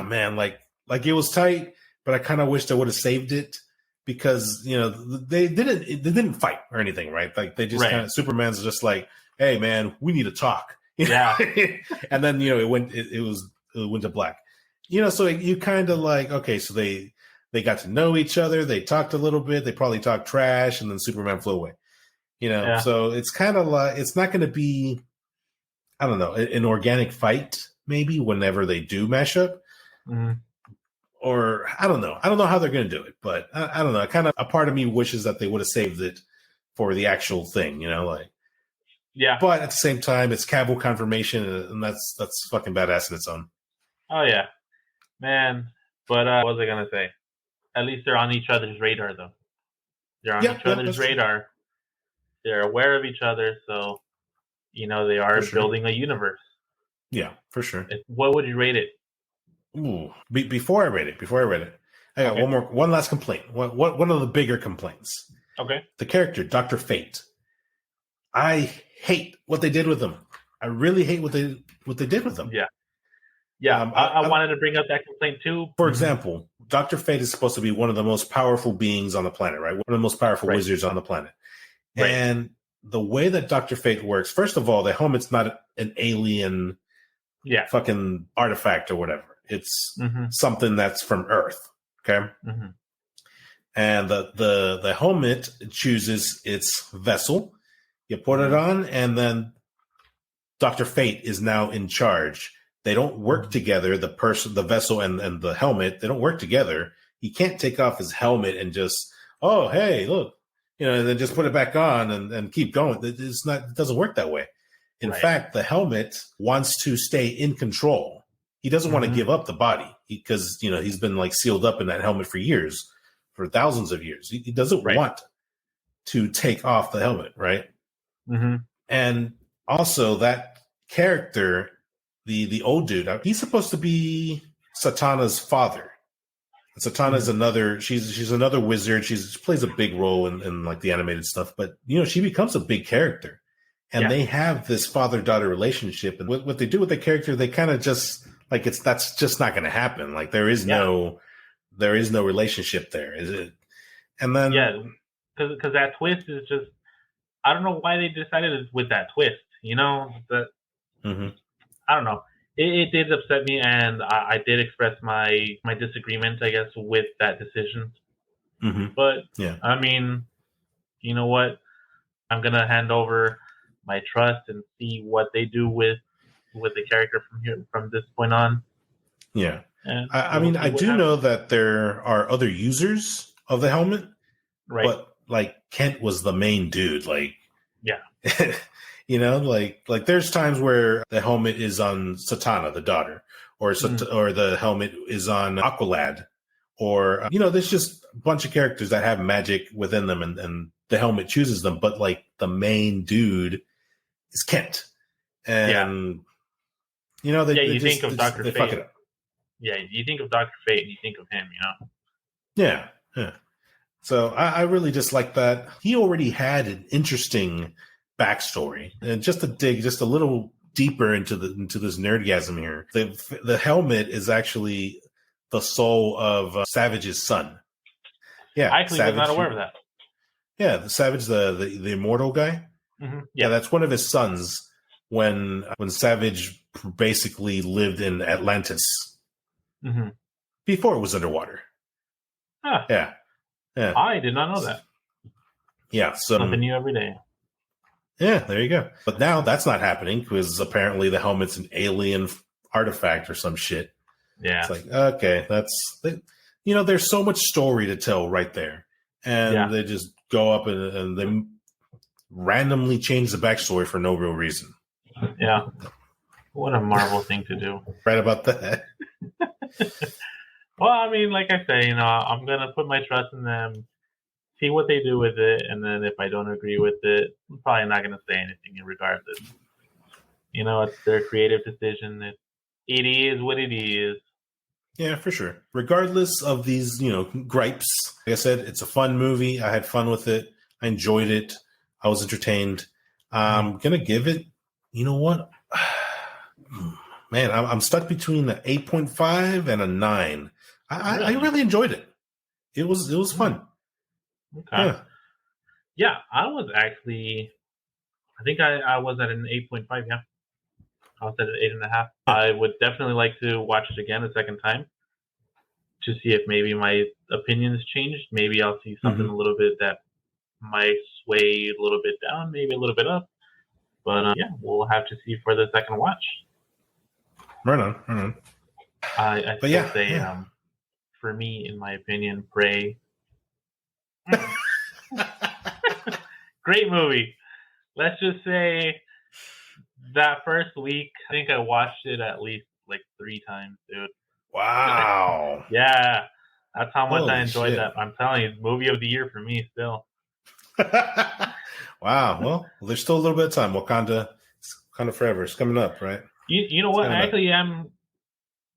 man, like it was tight, but I kind of wished I would have saved it because, they didn't fight or anything, right? Like they just kind of, Superman's just like, hey man, we need to talk. Yeah. And then, it went to black, so you kind of like, okay, so they got to know each other. They talked a little bit. They probably talked trash and then Superman flew away, so it's kind of like, it's not going to be, I don't know, an organic fight maybe whenever they do mash up. Mm-hmm. Or I don't know how they're going to do it, but I don't know. Kind of a part of me wishes that they would have saved it for the actual thing, like. Yeah. But at the same time, it's Cavill confirmation, and that's fucking badass in its own. Oh yeah, man. But what was I gonna say? At least they're on each other's radar, though. They're on each other's radar. True. They're aware of each other, so they are building a universe. Yeah, for sure. What would you rate it? Ooh, before I rate it, I got one last complaint. One of the bigger complaints. Okay. The character, Dr. Fate. I hate what they did with him. I really hate what they did with him. Yeah. I wanted to bring up that complaint too. For example, Dr. Fate is supposed to be one of the most powerful beings on the planet, right? One of the most powerful wizards on the planet. Right. And the way that Dr. Fate works, first of all, the helmet's not an alien fucking artifact or whatever. It's something that's from Earth. Okay. Mm-hmm. And the helmet chooses its vessel. You put it on, and then Dr. Fate is now in charge. They don't work together, the vessel and the helmet, they don't work together. He can't take off his helmet and just, oh, hey, look, and then just put it back on and keep going. It doesn't work that way. In fact, the helmet wants to stay in control. He doesn't want to give up the body because, he's been like sealed up in that helmet for years, for thousands of years. He doesn't want to take off the helmet, right? Mm-hmm. And also that character, the old dude, he's supposed to be Satana's father. And Satana's she's another wizard. She plays a big role in like the animated stuff, but she becomes a big character. And they have this father-daughter relationship. And what they do with the character, they kind of just like that's just not going to happen. Like there is no relationship there, is it? And then because that twist is just, I don't know why they decided with that twist. That I don't know. It did upset me, and I did express my disagreement, I guess, with that decision. Mm-hmm. But I mean, you know what? I'm gonna hand over my trust and see what they do with the character from this point on. Yeah, and I mean, I do know that there are other users of the helmet, right? But like Kent was the main dude, like. Like there's times where the helmet is on Satana, the daughter, or the helmet is on Aqualad, or there's just a bunch of characters that have magic within them, and the helmet chooses them. But like the main dude is Kent, and you think of Dr. Fate. Fuck it up. Yeah, you think of Dr. Fate, and you think of him. Yeah. So I really just like that. He already had an interesting backstory, and just to dig just a little deeper into this nerdgasm here, the helmet is actually the soul of Savage's son. Yeah, I actually was not aware of that. Yeah, the Savage, the immortal guy. Mm-hmm. Yeah, that's one of his sons. When Savage basically lived in Atlantis before it was underwater. Huh. Yeah. I did not know that. Yeah, so something new every day. Yeah, there you go. But now that's not happening because apparently the helmet's an alien artifact or some shit. Yeah. It's like, okay, there's so much story to tell right there. And they just go up and they randomly change the backstory for no real reason. Yeah. What a Marvel thing to do. Right about that. Well, I mean, like I say, I'm going to put my trust in them, see what they do with it, and then if I don't agree with it, I'm probably not going to say anything regardless. It's their creative decision. It is what it is. Yeah, for sure. Regardless of these, gripes, like I said, it's a fun movie. I had fun with it. I enjoyed it. I was entertained. I'm going to give it, you know what? Man, I'm stuck between an 8.5 and a 9. I really enjoyed it. It was fun. Okay. Yeah, I was actually, I think I was at an 8.5, yeah. I was at an 8.5. I would definitely like to watch it again a second time to see if maybe my opinions changed. Maybe I'll see something a little bit that might sway a little bit down, maybe a little bit up. But we'll have to see for the second watch. Right on. I still say, for me, in my opinion, Prey. Great movie. Let's just say that first week, I think I watched it at least like 3 times, dude. Wow. Yeah. That's how much Holy I enjoyed shit. that. I'm telling you, movie of the year for me still. Wow. Well, there's still a little bit of time. Wakanda Forever. It's coming up, right? You know what? I actually am.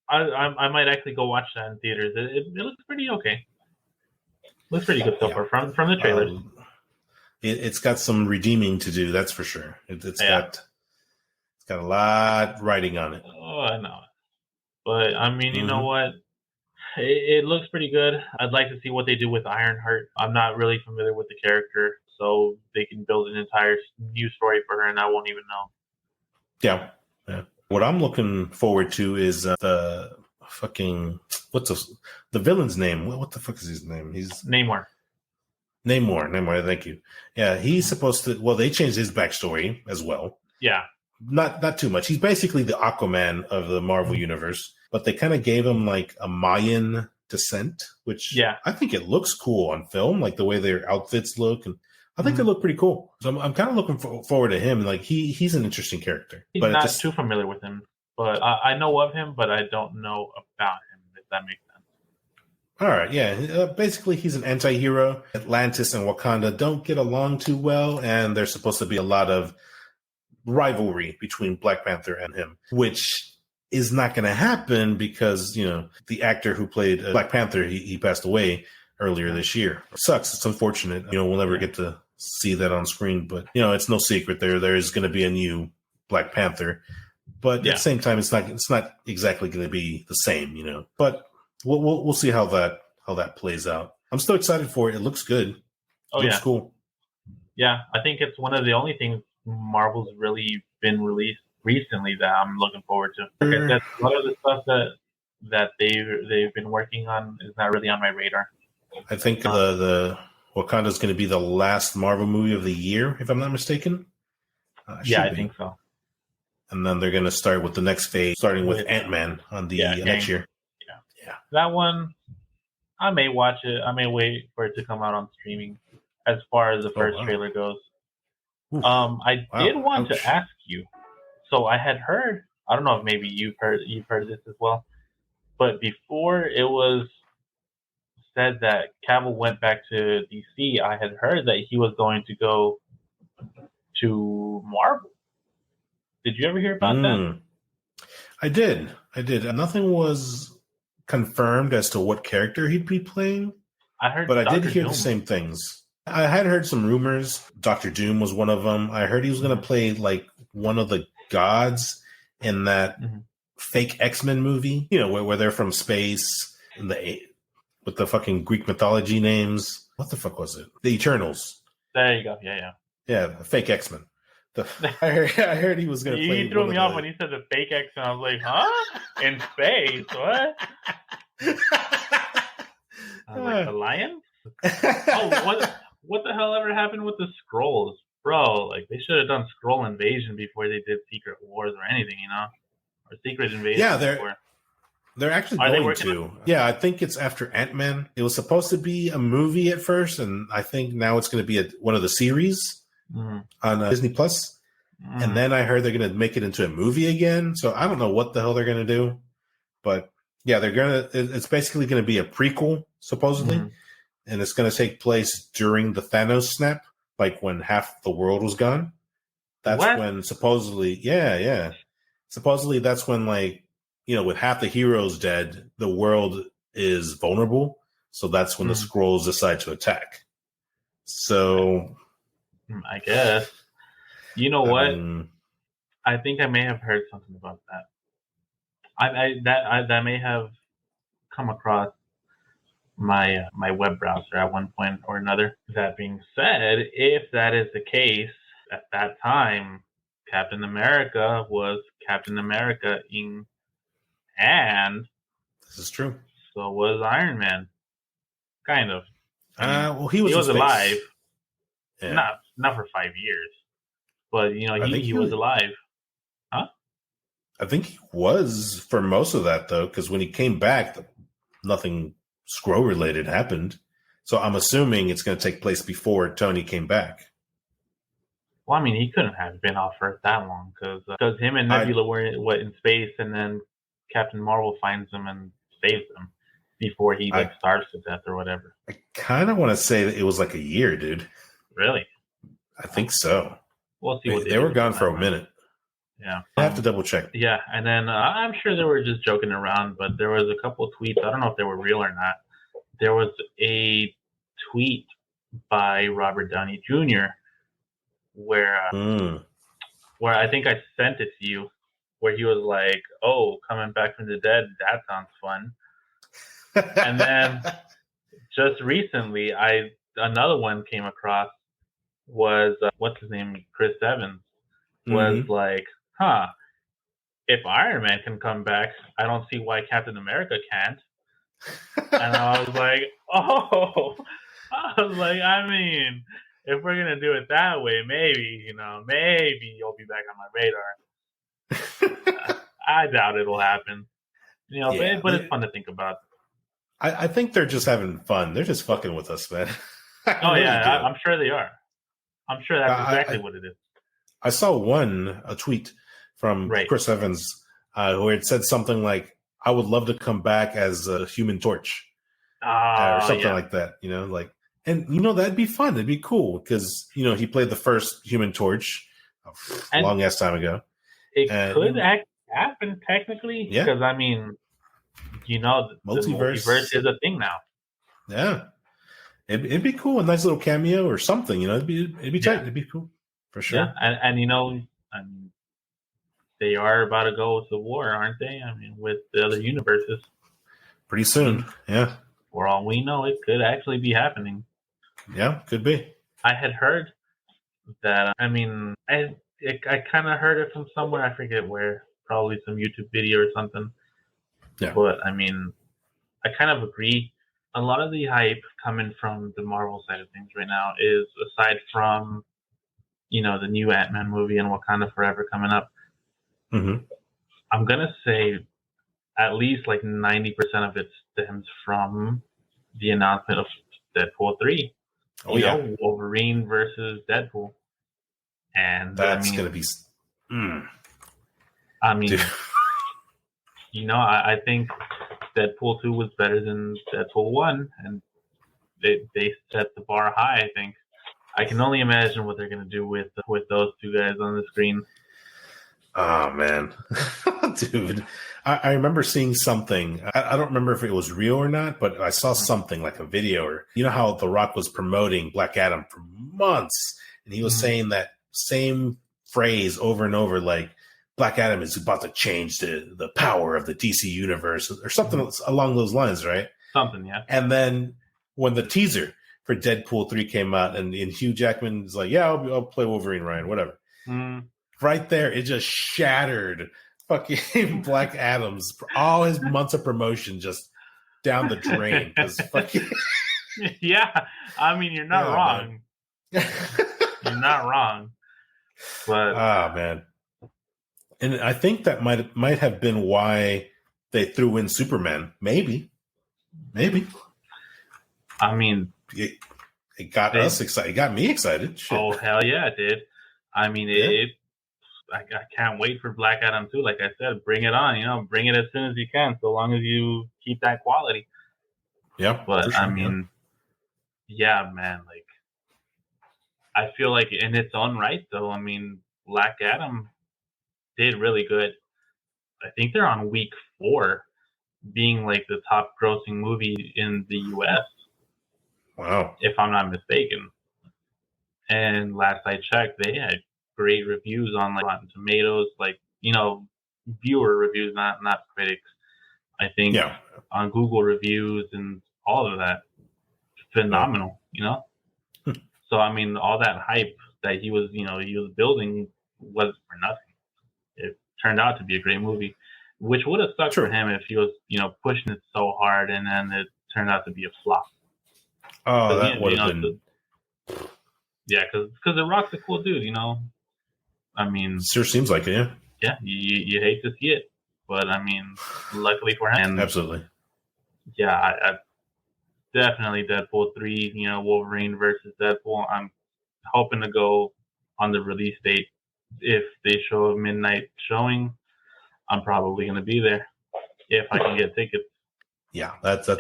I might actually go watch that in theaters. It looks pretty okay. Looks pretty good so far from the trailers. It's got some redeeming to do, that's for sure. It's got a lot writing on it. Oh, I know. But I mean, you know what? It looks pretty good. I'd like to see what they do with Ironheart. I'm not really familiar with the character, so they can build an entire new story for her, and I won't even know. Yeah. What I'm looking forward to is the fucking the villain's name? What the fuck is his name? He's Namor. Namor. Thank you. Yeah, he's supposed to. Well, they changed his backstory as well. Yeah. Not too much. He's basically the Aquaman of the Marvel universe, but they kind of gave him like a Mayan descent, which I think it looks cool on film, like the way their outfits look, and I think they look pretty cool. So I'm kind of looking forward to him. Like he's an interesting character. He's but not too familiar with him, but I know of him, but I don't know about him, if that makes sense. All right, yeah. Basically, he's an anti-hero. Atlantis and Wakanda don't get along too well, and there's supposed to be a lot of rivalry between Black Panther and him, which is not going to happen because, the actor who played Black Panther, he passed away earlier this year. It sucks. It's unfortunate. We'll never get to see that on screen, but, it's no secret there is going to be a new Black Panther. But at the same time, it's not exactly going to be the same, But we'll see how that plays out. I'm still excited for it. It looks good. Oh, it looks cool. Yeah, I think it's one of the only things Marvel's really been released recently that I'm looking forward to. Like I said, a lot of the stuff that they've been working on is not really on my radar. I think the Wakanda is going to be the last Marvel movie of the year, if I'm not mistaken. I think so. And then they're going to start with the next phase, starting with Ant-Man on the next year. Yeah. That one, I may watch it. I may wait for it to come out on streaming as far as the first trailer goes. I did want to ask you. So I had heard, I don't know if maybe you've heard this as well, but before it was said that Cavill went back to DC, I had heard that he was going to go to Marvel. Did you ever hear about that? I did. Nothing was confirmed as to what character he'd be playing. I heard, but I did hear Doom. the same things. I had heard some rumors. Dr. Doom was one of them. I heard he was going to play like one of the gods in that fake X-Men movie, where they're from space and with the fucking Greek mythology names. What the fuck was it? The Eternals. There you go. Yeah. Yeah, the fake X-Men. I heard he was going to play. He threw me off when he said the fake X-Men. I was like, huh? In space? What? I was like, the lion? Oh, what the hell ever happened with the Skrulls? bro, like they should have done Skrull Invasion before they did Secret Wars or anything, or Secret Invasion. Yeah, before. They're actually going to. Yeah, I think it's after Ant-Man. It was supposed to be a movie at first, and I think now it's going to be one of the series on Disney Plus. And then I heard they're going to make it into a movie again. So I don't know what the hell they're going to do, but yeah, it's basically going to be a prequel, supposedly, and it's going to take place during the Thanos snap, like when half the world was gone. That's when supposedly, supposedly that's when, like, with half the heroes dead, the world is vulnerable. So that's when the Skrulls decide to attack. So I guess. You know what? I think I may have heard something about that. That may have come across my web browser at one point or another. That being said, if that is the case, at that time, Captain America was Captain America and this is true. So was Iron Man, kind of. Well, he was alive. Yeah. Not for 5 years, but he was alive. Huh? I think he was for most of that though, because when he came back, nothing Skrull related happened. So I'm assuming it's going to take place before Tony came back. Well, I mean, he couldn't have been off Earth that long because him and Nebula were in space, and then Captain Marvel finds him and saves him before he starves to death or whatever. I kind of want to say that it was like a year, dude. Really? I think so. We'll see. They were gone for a minute. Yeah, I have to double check. Yeah, and then I'm sure they were just joking around, but there was a couple of tweets. I don't know if they were real or not. There was a tweet by Robert Downey Jr. where I think I sent it to you, where he was like, "Oh, coming back from the dead, that sounds fun." And then just recently, another one came across was what's his name, Chris Evans, was like, if Iron Man can come back, I don't see why Captain America can't. And I was like, I mean, if we're gonna do it that way, maybe you'll be back on my radar. I doubt it'll happen. But it's fun to think about. I think they're just having fun. They're just fucking with us, man. I'm sure they are. I'm sure that's exactly what it is. I saw a tweet from Chris Evans where it said something like, "I would love to come back as a Human Torch," or something like that. And that'd be fun. It'd be cool because he played the first Human Torch a long ass time ago. It could happen technically, because I mean, the multiverse is a thing now. Yeah, it'd be cool. A nice little cameo or something. It'd be tight. It'd be cool for sure. Yeah, and they are about to go to war, aren't they? I mean, with the other universes. Pretty soon, yeah. For all we know, it could actually be happening. Yeah, could be. I had heard that. I mean, I kind of heard it from somewhere. I forget where. Probably some YouTube video or something. Yeah. But I mean, I kind of agree. A lot of the hype coming from the Marvel side of things right now is, aside from the new Ant-Man movie and Wakanda Forever coming up. Mm-hmm. I'm gonna say at least like 90% of it stems from the announcement of Deadpool 3. Wolverine versus Deadpool, and that's gonna be. I mean, I think Deadpool 2 was better than Deadpool 1, and they set the bar high. I think. I can only imagine what they're gonna do with those two guys on the screen. Oh man, dude! I remember seeing something. I don't remember if it was real or not, but I saw something like a video. Or how The Rock was promoting Black Adam for months, and he was saying that same phrase over and over, like Black Adam is about to change the power of the DC universe, or something along those lines, right? Something, yeah. And then when the teaser for Deadpool 3 came out, and Hugh Jackman is like, "Yeah, I'll play Wolverine, Ryan, whatever." Right there, it just shattered fucking Black Adam's all his months of promotion just down the drain. Fucking yeah, I mean, you're not wrong. You're not wrong. But man. And I think that might have been why they threw in Superman. Maybe. I mean, it got us excited. It got me excited. Shit. Oh hell yeah, it did. I mean, I can't wait for Black Adam too. Like I said, bring it on. Bring it as soon as you can, so long as you keep that quality. Yeah, but sure, I mean, yeah, man. Like, I feel like in its own right, though. I mean, Black Adam did really good. I think they're on week 4, being like the top grossing movie in the U.S. Wow, if I'm not mistaken. And last I checked, they had great reviews on like Rotten Tomatoes, like viewer reviews, not critics. I think on Google reviews and all of that, phenomenal. So I mean, all that hype that he was building was for nothing. It turned out to be a great movie, which would have sucked for him if he was pushing it so hard and then it turned out to be a flop. Oh, that would have been. Yeah, because The Rock's a cool dude, I mean, sure seems like it, yeah. Yeah, you hate to see it, but I mean, luckily for him, absolutely. Yeah, I definitely Deadpool 3. Wolverine versus Deadpool. I'm hoping to go on the release date. If they show a midnight showing, I'm probably going to be there if I can get tickets. Yeah, that's. Yeah.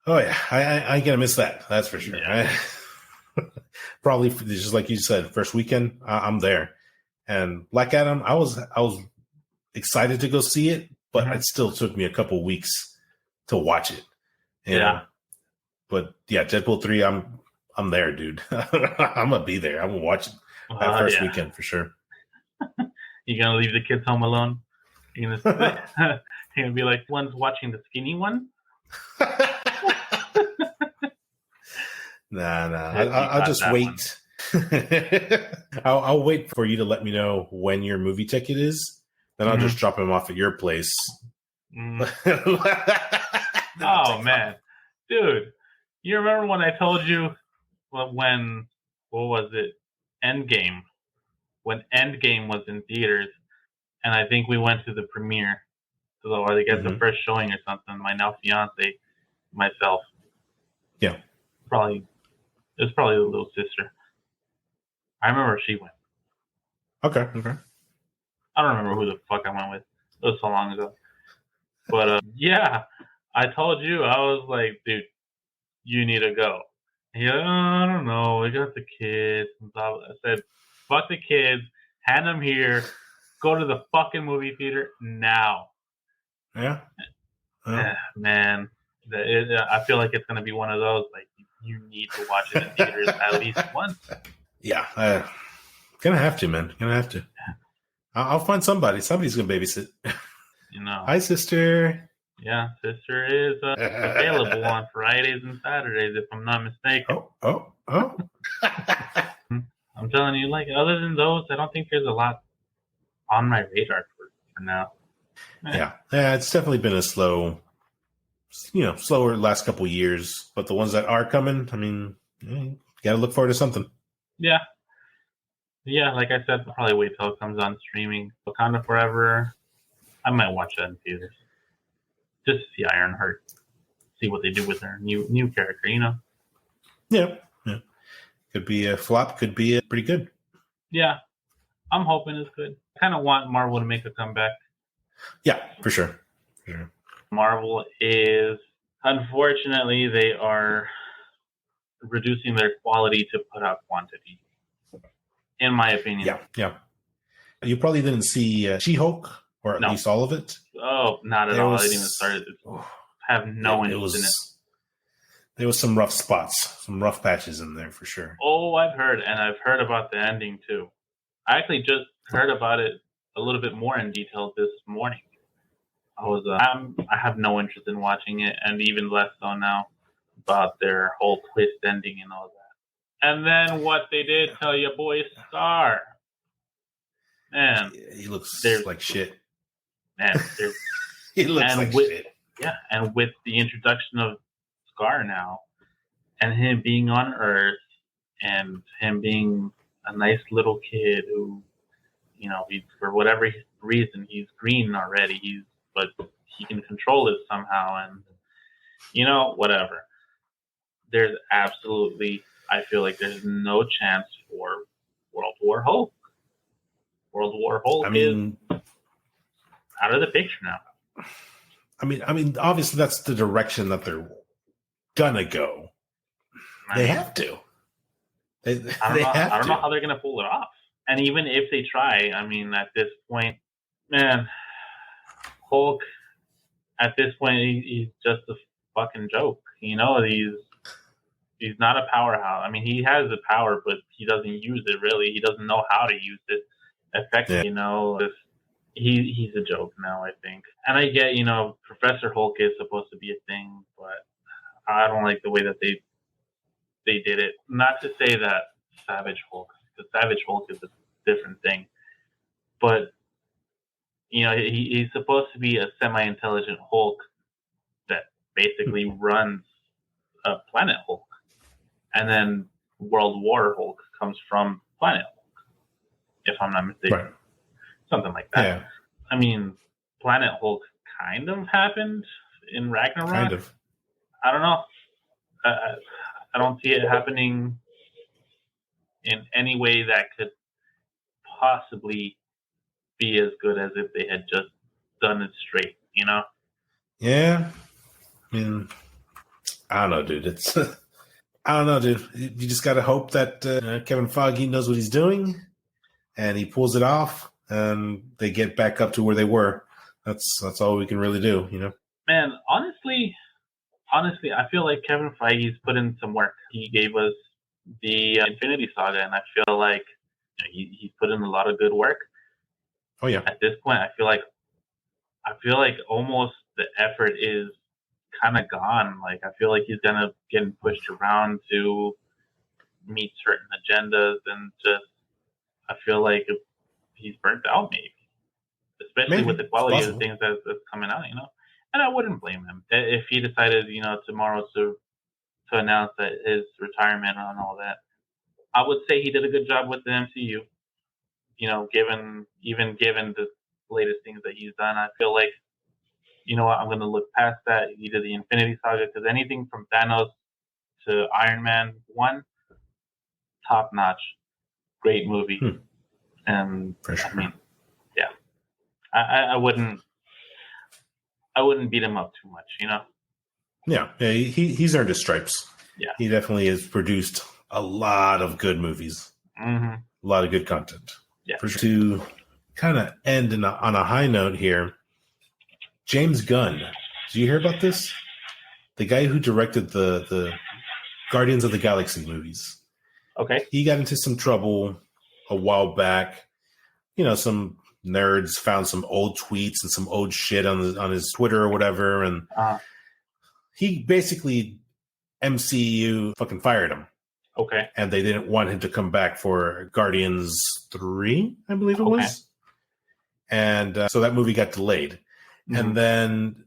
Oh yeah, I ain't gonna miss that. That's for sure. Yeah. Probably just like you said, first weekend I'm there. And Black Adam, I was excited to go see it, but it still took me a couple weeks to watch it. But yeah, Deadpool 3, I'm there, dude. I'm gonna be there. I'm gonna watch it that first weekend for sure. You gonna leave the kids home alone? You're gonna be like, one's watching the skinny one. Nah. I'll just wait. I'll wait for you to let me know when your movie ticket is. Then I'll just drop him off at your place. Oh man, dude, you remember when I told you what was it? Endgame. When Endgame was in theaters, and I think we went to the premiere, so I guess the first showing or something. My now fiance, myself. Yeah. It was probably the little sister. I remember she went. Okay. I don't remember who the fuck I went with. It was so long ago. But yeah, I told you, I was like, dude, you need to go. And you're like, I don't know, we got the kids. I said, fuck the kids, hand them here, go to the fucking movie theater now. Yeah. Man, I feel like it's going to be one of those, like, you need to watch it in theaters at least once. Yeah. Gonna have to, man. Gonna have to. I'll find somebody. Somebody's gonna babysit. Hi, sister. Yeah, sister is available on Fridays and Saturdays, if I'm not mistaken. Oh. I'm telling you, like, other than those, I don't think there's a lot on my radar for now. Yeah, it's definitely been a slower last couple of years. But the ones that are coming, I mean, you got to look forward to something. Yeah. Yeah, like I said, I'll probably wait till it comes on streaming. Wakanda Forever, I might watch that in theaters. Just to see Ironheart. See what they do with their new character, Yeah. Could be a flop, could be pretty good. Yeah. I'm hoping it's good. I kind of want Marvel to make a comeback. Yeah, for sure. Marvel is, unfortunately, they are reducing their quality to put out quantity. In my opinion. Yeah. You probably didn't see She-Hulk, or at least all of it. Oh, not at all. I didn't even start it. Have no interest in it. There was some rough spots, some rough patches in there for sure. Oh, I've heard about the ending too. I actually just heard about it a little bit more in detail this morning. I have no interest in watching it, and even less so now about their whole twist ending and all that. And then what they did tell your boy Scar. Man, he looks like shit. Man, he looks like shit. Yeah, and with the introduction of Scar now, and him being on Earth, and him being a nice little kid who, he, for whatever reason, he's green already. But he can control it somehow, and whatever. There's absolutely, I feel like there's no chance for World War Hulk. World War Hulk is out of the picture now. I mean, obviously that's the direction that they're gonna go. They have to. I don't know how they're gonna pull it off. And even if they try, I mean, at this point, man, Hulk. At this point, he's just a fucking joke. He's not a powerhouse. I mean, he has the power, but he doesn't use it really. He doesn't know how to use it effectively. Yeah. He's a joke now, I think. And I get, Professor Hulk is supposed to be a thing, but I don't like the way that they did it. Not to say that Savage Hulk, because Savage Hulk is a different thing, but he's supposed to be a semi-intelligent Hulk that basically runs a Planet Hulk, and then World War Hulk comes from Planet Hulk, if I'm not mistaken. Right. Something like that. Yeah. I mean, Planet Hulk kind of happened in Ragnarok. Kind of. I don't know. I don't see it happening in any way that could possibly be as good as if they had just done it straight, Yeah. I mean, I don't know, dude. I don't know, dude. You just got to hope that Kevin Feige knows what he's doing and he pulls it off and they get back up to where they were. That's all we can really do, Man, honestly, I feel like Kevin Feige's put in some work. He gave us the Infinity Saga, and I feel like he's put in a lot of good work. Oh yeah. At this point, I feel like almost the effort is kind of gone. Like, I feel like he's gonna get pushed around to meet certain agendas, and just I feel like he's burnt out, maybe, especially with the quality of the things that's coming out. And I wouldn't blame him if he decided, tomorrow to announce that his retirement and all that. I would say he did a good job with the MCU. Given the latest things that he's done, I feel like, I'm going to look past that. He did the Infinity Saga, because anything from Thanos to Iron Man 1, top notch, great movie. And for sure. I mean, yeah, I wouldn't beat him up too much, Yeah, he's earned his stripes. Yeah, he definitely has produced a lot of good movies, a lot of good content. Yeah. To kind of end on a high note here, James Gunn. Did you hear about this? The guy who directed the Guardians of the Galaxy movies. Okay. He got into some trouble a while back. Some nerds found some old tweets and some old shit on his Twitter or whatever, and he basically MCU fucking fired him. Okay. And they didn't want him to come back for Guardians 3, I believe it was. And so that movie got delayed. And then,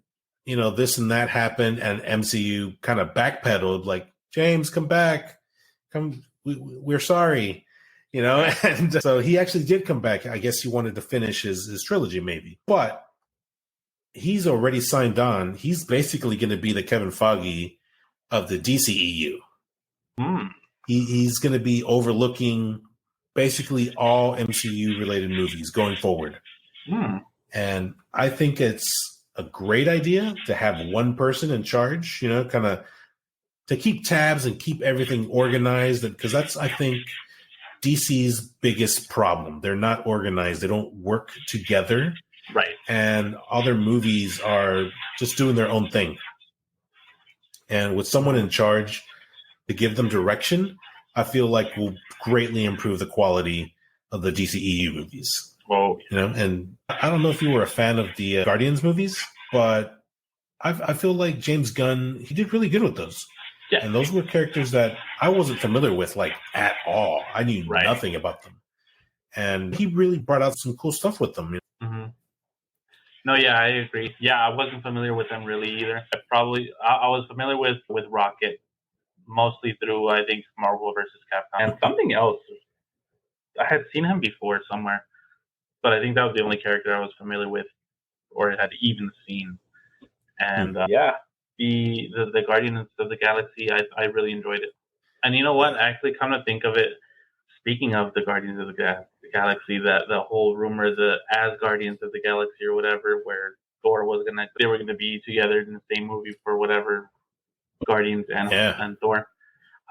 this and that happened, and MCU kind of backpedaled, like, James, come back. We're sorry. And so he actually did come back. I guess he wanted to finish his trilogy, maybe. But he's already signed on. He's basically going to be the Kevin Feige of the DCEU. He's going to be overlooking basically all MCU-related movies going forward. And I think it's a great idea to have one person in charge, kind of to keep tabs and keep everything organized. Because that's, I think, DC's biggest problem. They're not organized. They don't work together. Right. And all their movies are just doing their own thing. And with someone in charge to give them direction, I feel like will greatly improve the quality of the DCEU movies. Oh, and I don't know if you were a fan of the Guardians movies, but I feel like James Gunn, he did really good with those. Yeah. And those were characters that I wasn't familiar with, like, at all. I knew nothing about them. And he really brought out some cool stuff with them. No, yeah, I agree. Yeah, I wasn't familiar with them really either. I was familiar with Rocket, mostly through, I think, Marvel vs. Capcom. And something else. I had seen him before somewhere, but I think that was the only character I was familiar with or had even seen. And the Guardians of the Galaxy, I really enjoyed it. And you know what? Actually, come to think of it, speaking of the Guardians of the Galaxy, that the whole rumor, the Asgardians of the Galaxy or whatever, where Thor they were gonna be together in the same movie for whatever, Guardians and Thor.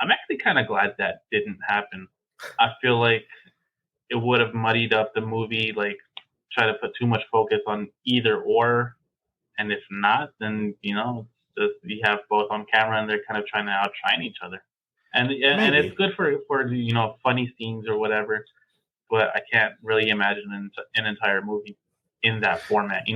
I'm actually kind of glad that didn't happen. I feel like it would have muddied up the movie, like try to put too much focus on either or, and if not, then it's just you have both on camera and they're kind of trying to outshine each other, and it's good for funny scenes or whatever, but I can't really imagine an entire movie in that format,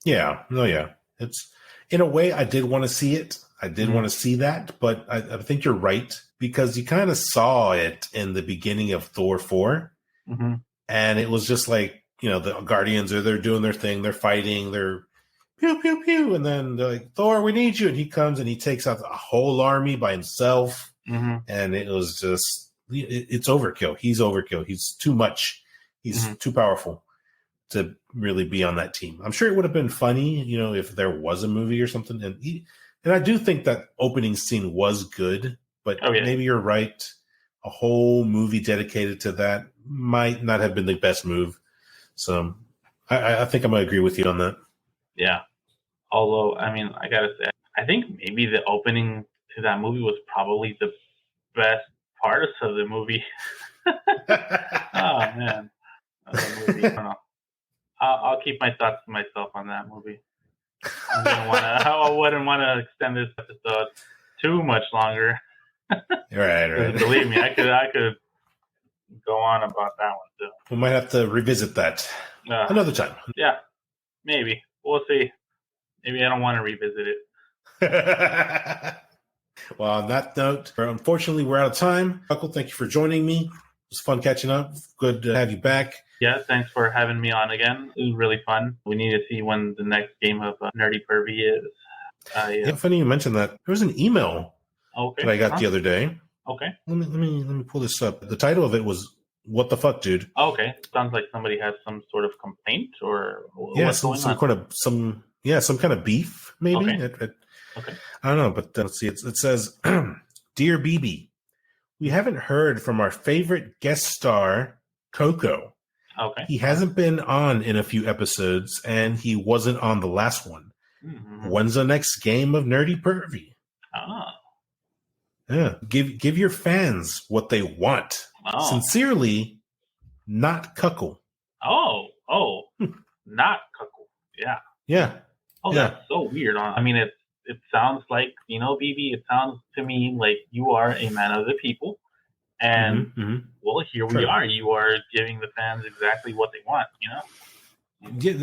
Yeah, no, yeah, it's in a way I did want to see it. I did want to see that, but I think you're right because you kind of saw it in the beginning of Thor 4. Mm-hmm. And it was just like, the Guardians they're doing their thing. They're fighting. They're pew, pew, pew. And then they're like, Thor, we need you. And he comes and he takes out a whole army by himself. Mm-hmm. And it was just, it's overkill. He's overkill. He's too much. He's too powerful to really be on that team. I'm sure it would have been funny, if there was a movie or something. And I do think that opening scene was good, but maybe you're right. A whole movie dedicated to that might not have been the best move. So I think I'm going to agree with you on that. Yeah. Although, I mean, I got to say, I think maybe the opening to that movie was probably the best part of the movie. Oh, man. Movie, I don't know. I'll keep my thoughts to myself on that movie. I wouldn't want to extend this episode too much longer. Right. Believe me, I could go on about that one too. We might have to revisit that another time. Yeah, maybe. We'll see. Maybe I don't want to revisit it. Well, on that note, unfortunately, we're out of time. Kuckle, thank you for joining me. It was fun catching up. Good to have you back. Yeah, thanks for having me on again. It was really fun. We need to see when the next game of Nerdy Pervy is. Yeah, funny you mentioned that. There was an email that I got the other day. Okay. Let me pull this up. The title of it was "What the fuck, dude?" Okay. Sounds like somebody has some sort of complaint or what's going on? Some kind of beef, maybe. Okay. Okay. I don't know, but let's see. It says, "Dear BB, we haven't heard from our favorite guest star, Coco. Okay. He hasn't been on in a few episodes, and he wasn't on the last one. Mm-hmm. When's the next game of Nerdy Pervy?" Yeah. Give your fans what they want. Oh. Sincerely, not Kuckle. Oh, not Kuckle. Yeah. Yeah. Oh, yeah. That's so weird. I mean, it sounds like, BB, it sounds to me like you are a man of the people. And, well, here we are. You are giving the fans exactly what they want, Yeah,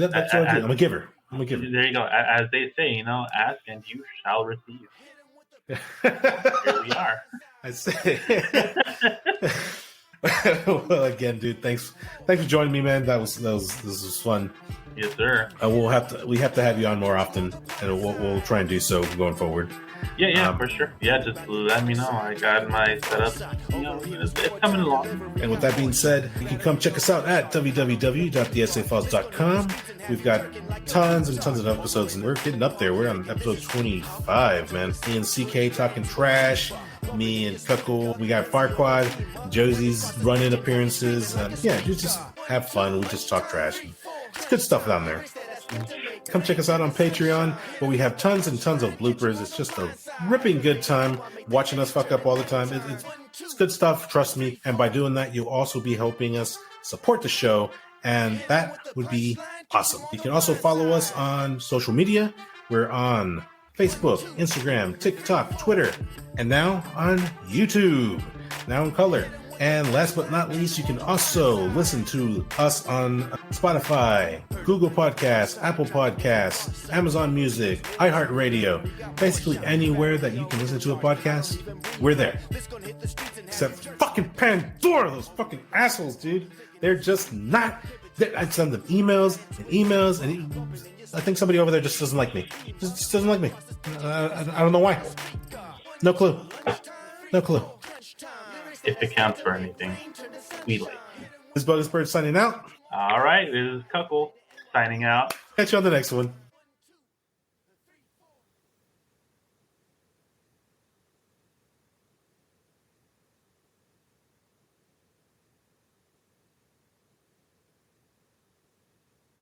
that's what I do. I'm a giver. There you go. As they say, ask and you shall receive. Here we are. I say. Well, again, dude, thanks for joining me, man. This was fun. Yes, sir. We have to have you on more often, and we'll try and do so going forward. Yeah, for sure. Yeah, just let me know. I got my setup. It's coming along. And with that being said, you can come check us out at www.thesafiles.com. We've got tons and tons of episodes, and we're getting up there. We're on episode 25, man. Me and CK talking trash. Me and Kuckle. We got Farquad. Josie's run-in appearances. Just have fun. We just talk trash. It's good stuff down there. Come check us out on Patreon, where we have tons and tons of bloopers. It's just a ripping good time watching us fuck up all the time. It's good stuff, trust me. And by doing that, you'll also be helping us support the show, and that would be awesome. You can also follow us on social media. We're on Facebook, Instagram, TikTok, Twitter, and now on YouTube, now in color. And last but not least, you can also listen to us on Spotify, Google Podcasts, Apple Podcasts, Amazon Music, iHeartRadio. Basically anywhere that you can listen to a podcast, we're there. Except fucking Pandora, those fucking assholes, dude. They're just not... I send them emails, and I think somebody over there just doesn't like me. Just doesn't like me. I don't know why. No clue. No clue. If it counts for anything, we like. This is BogusBird signing out. All right, this is Kuckle signing out. Catch you on the next one.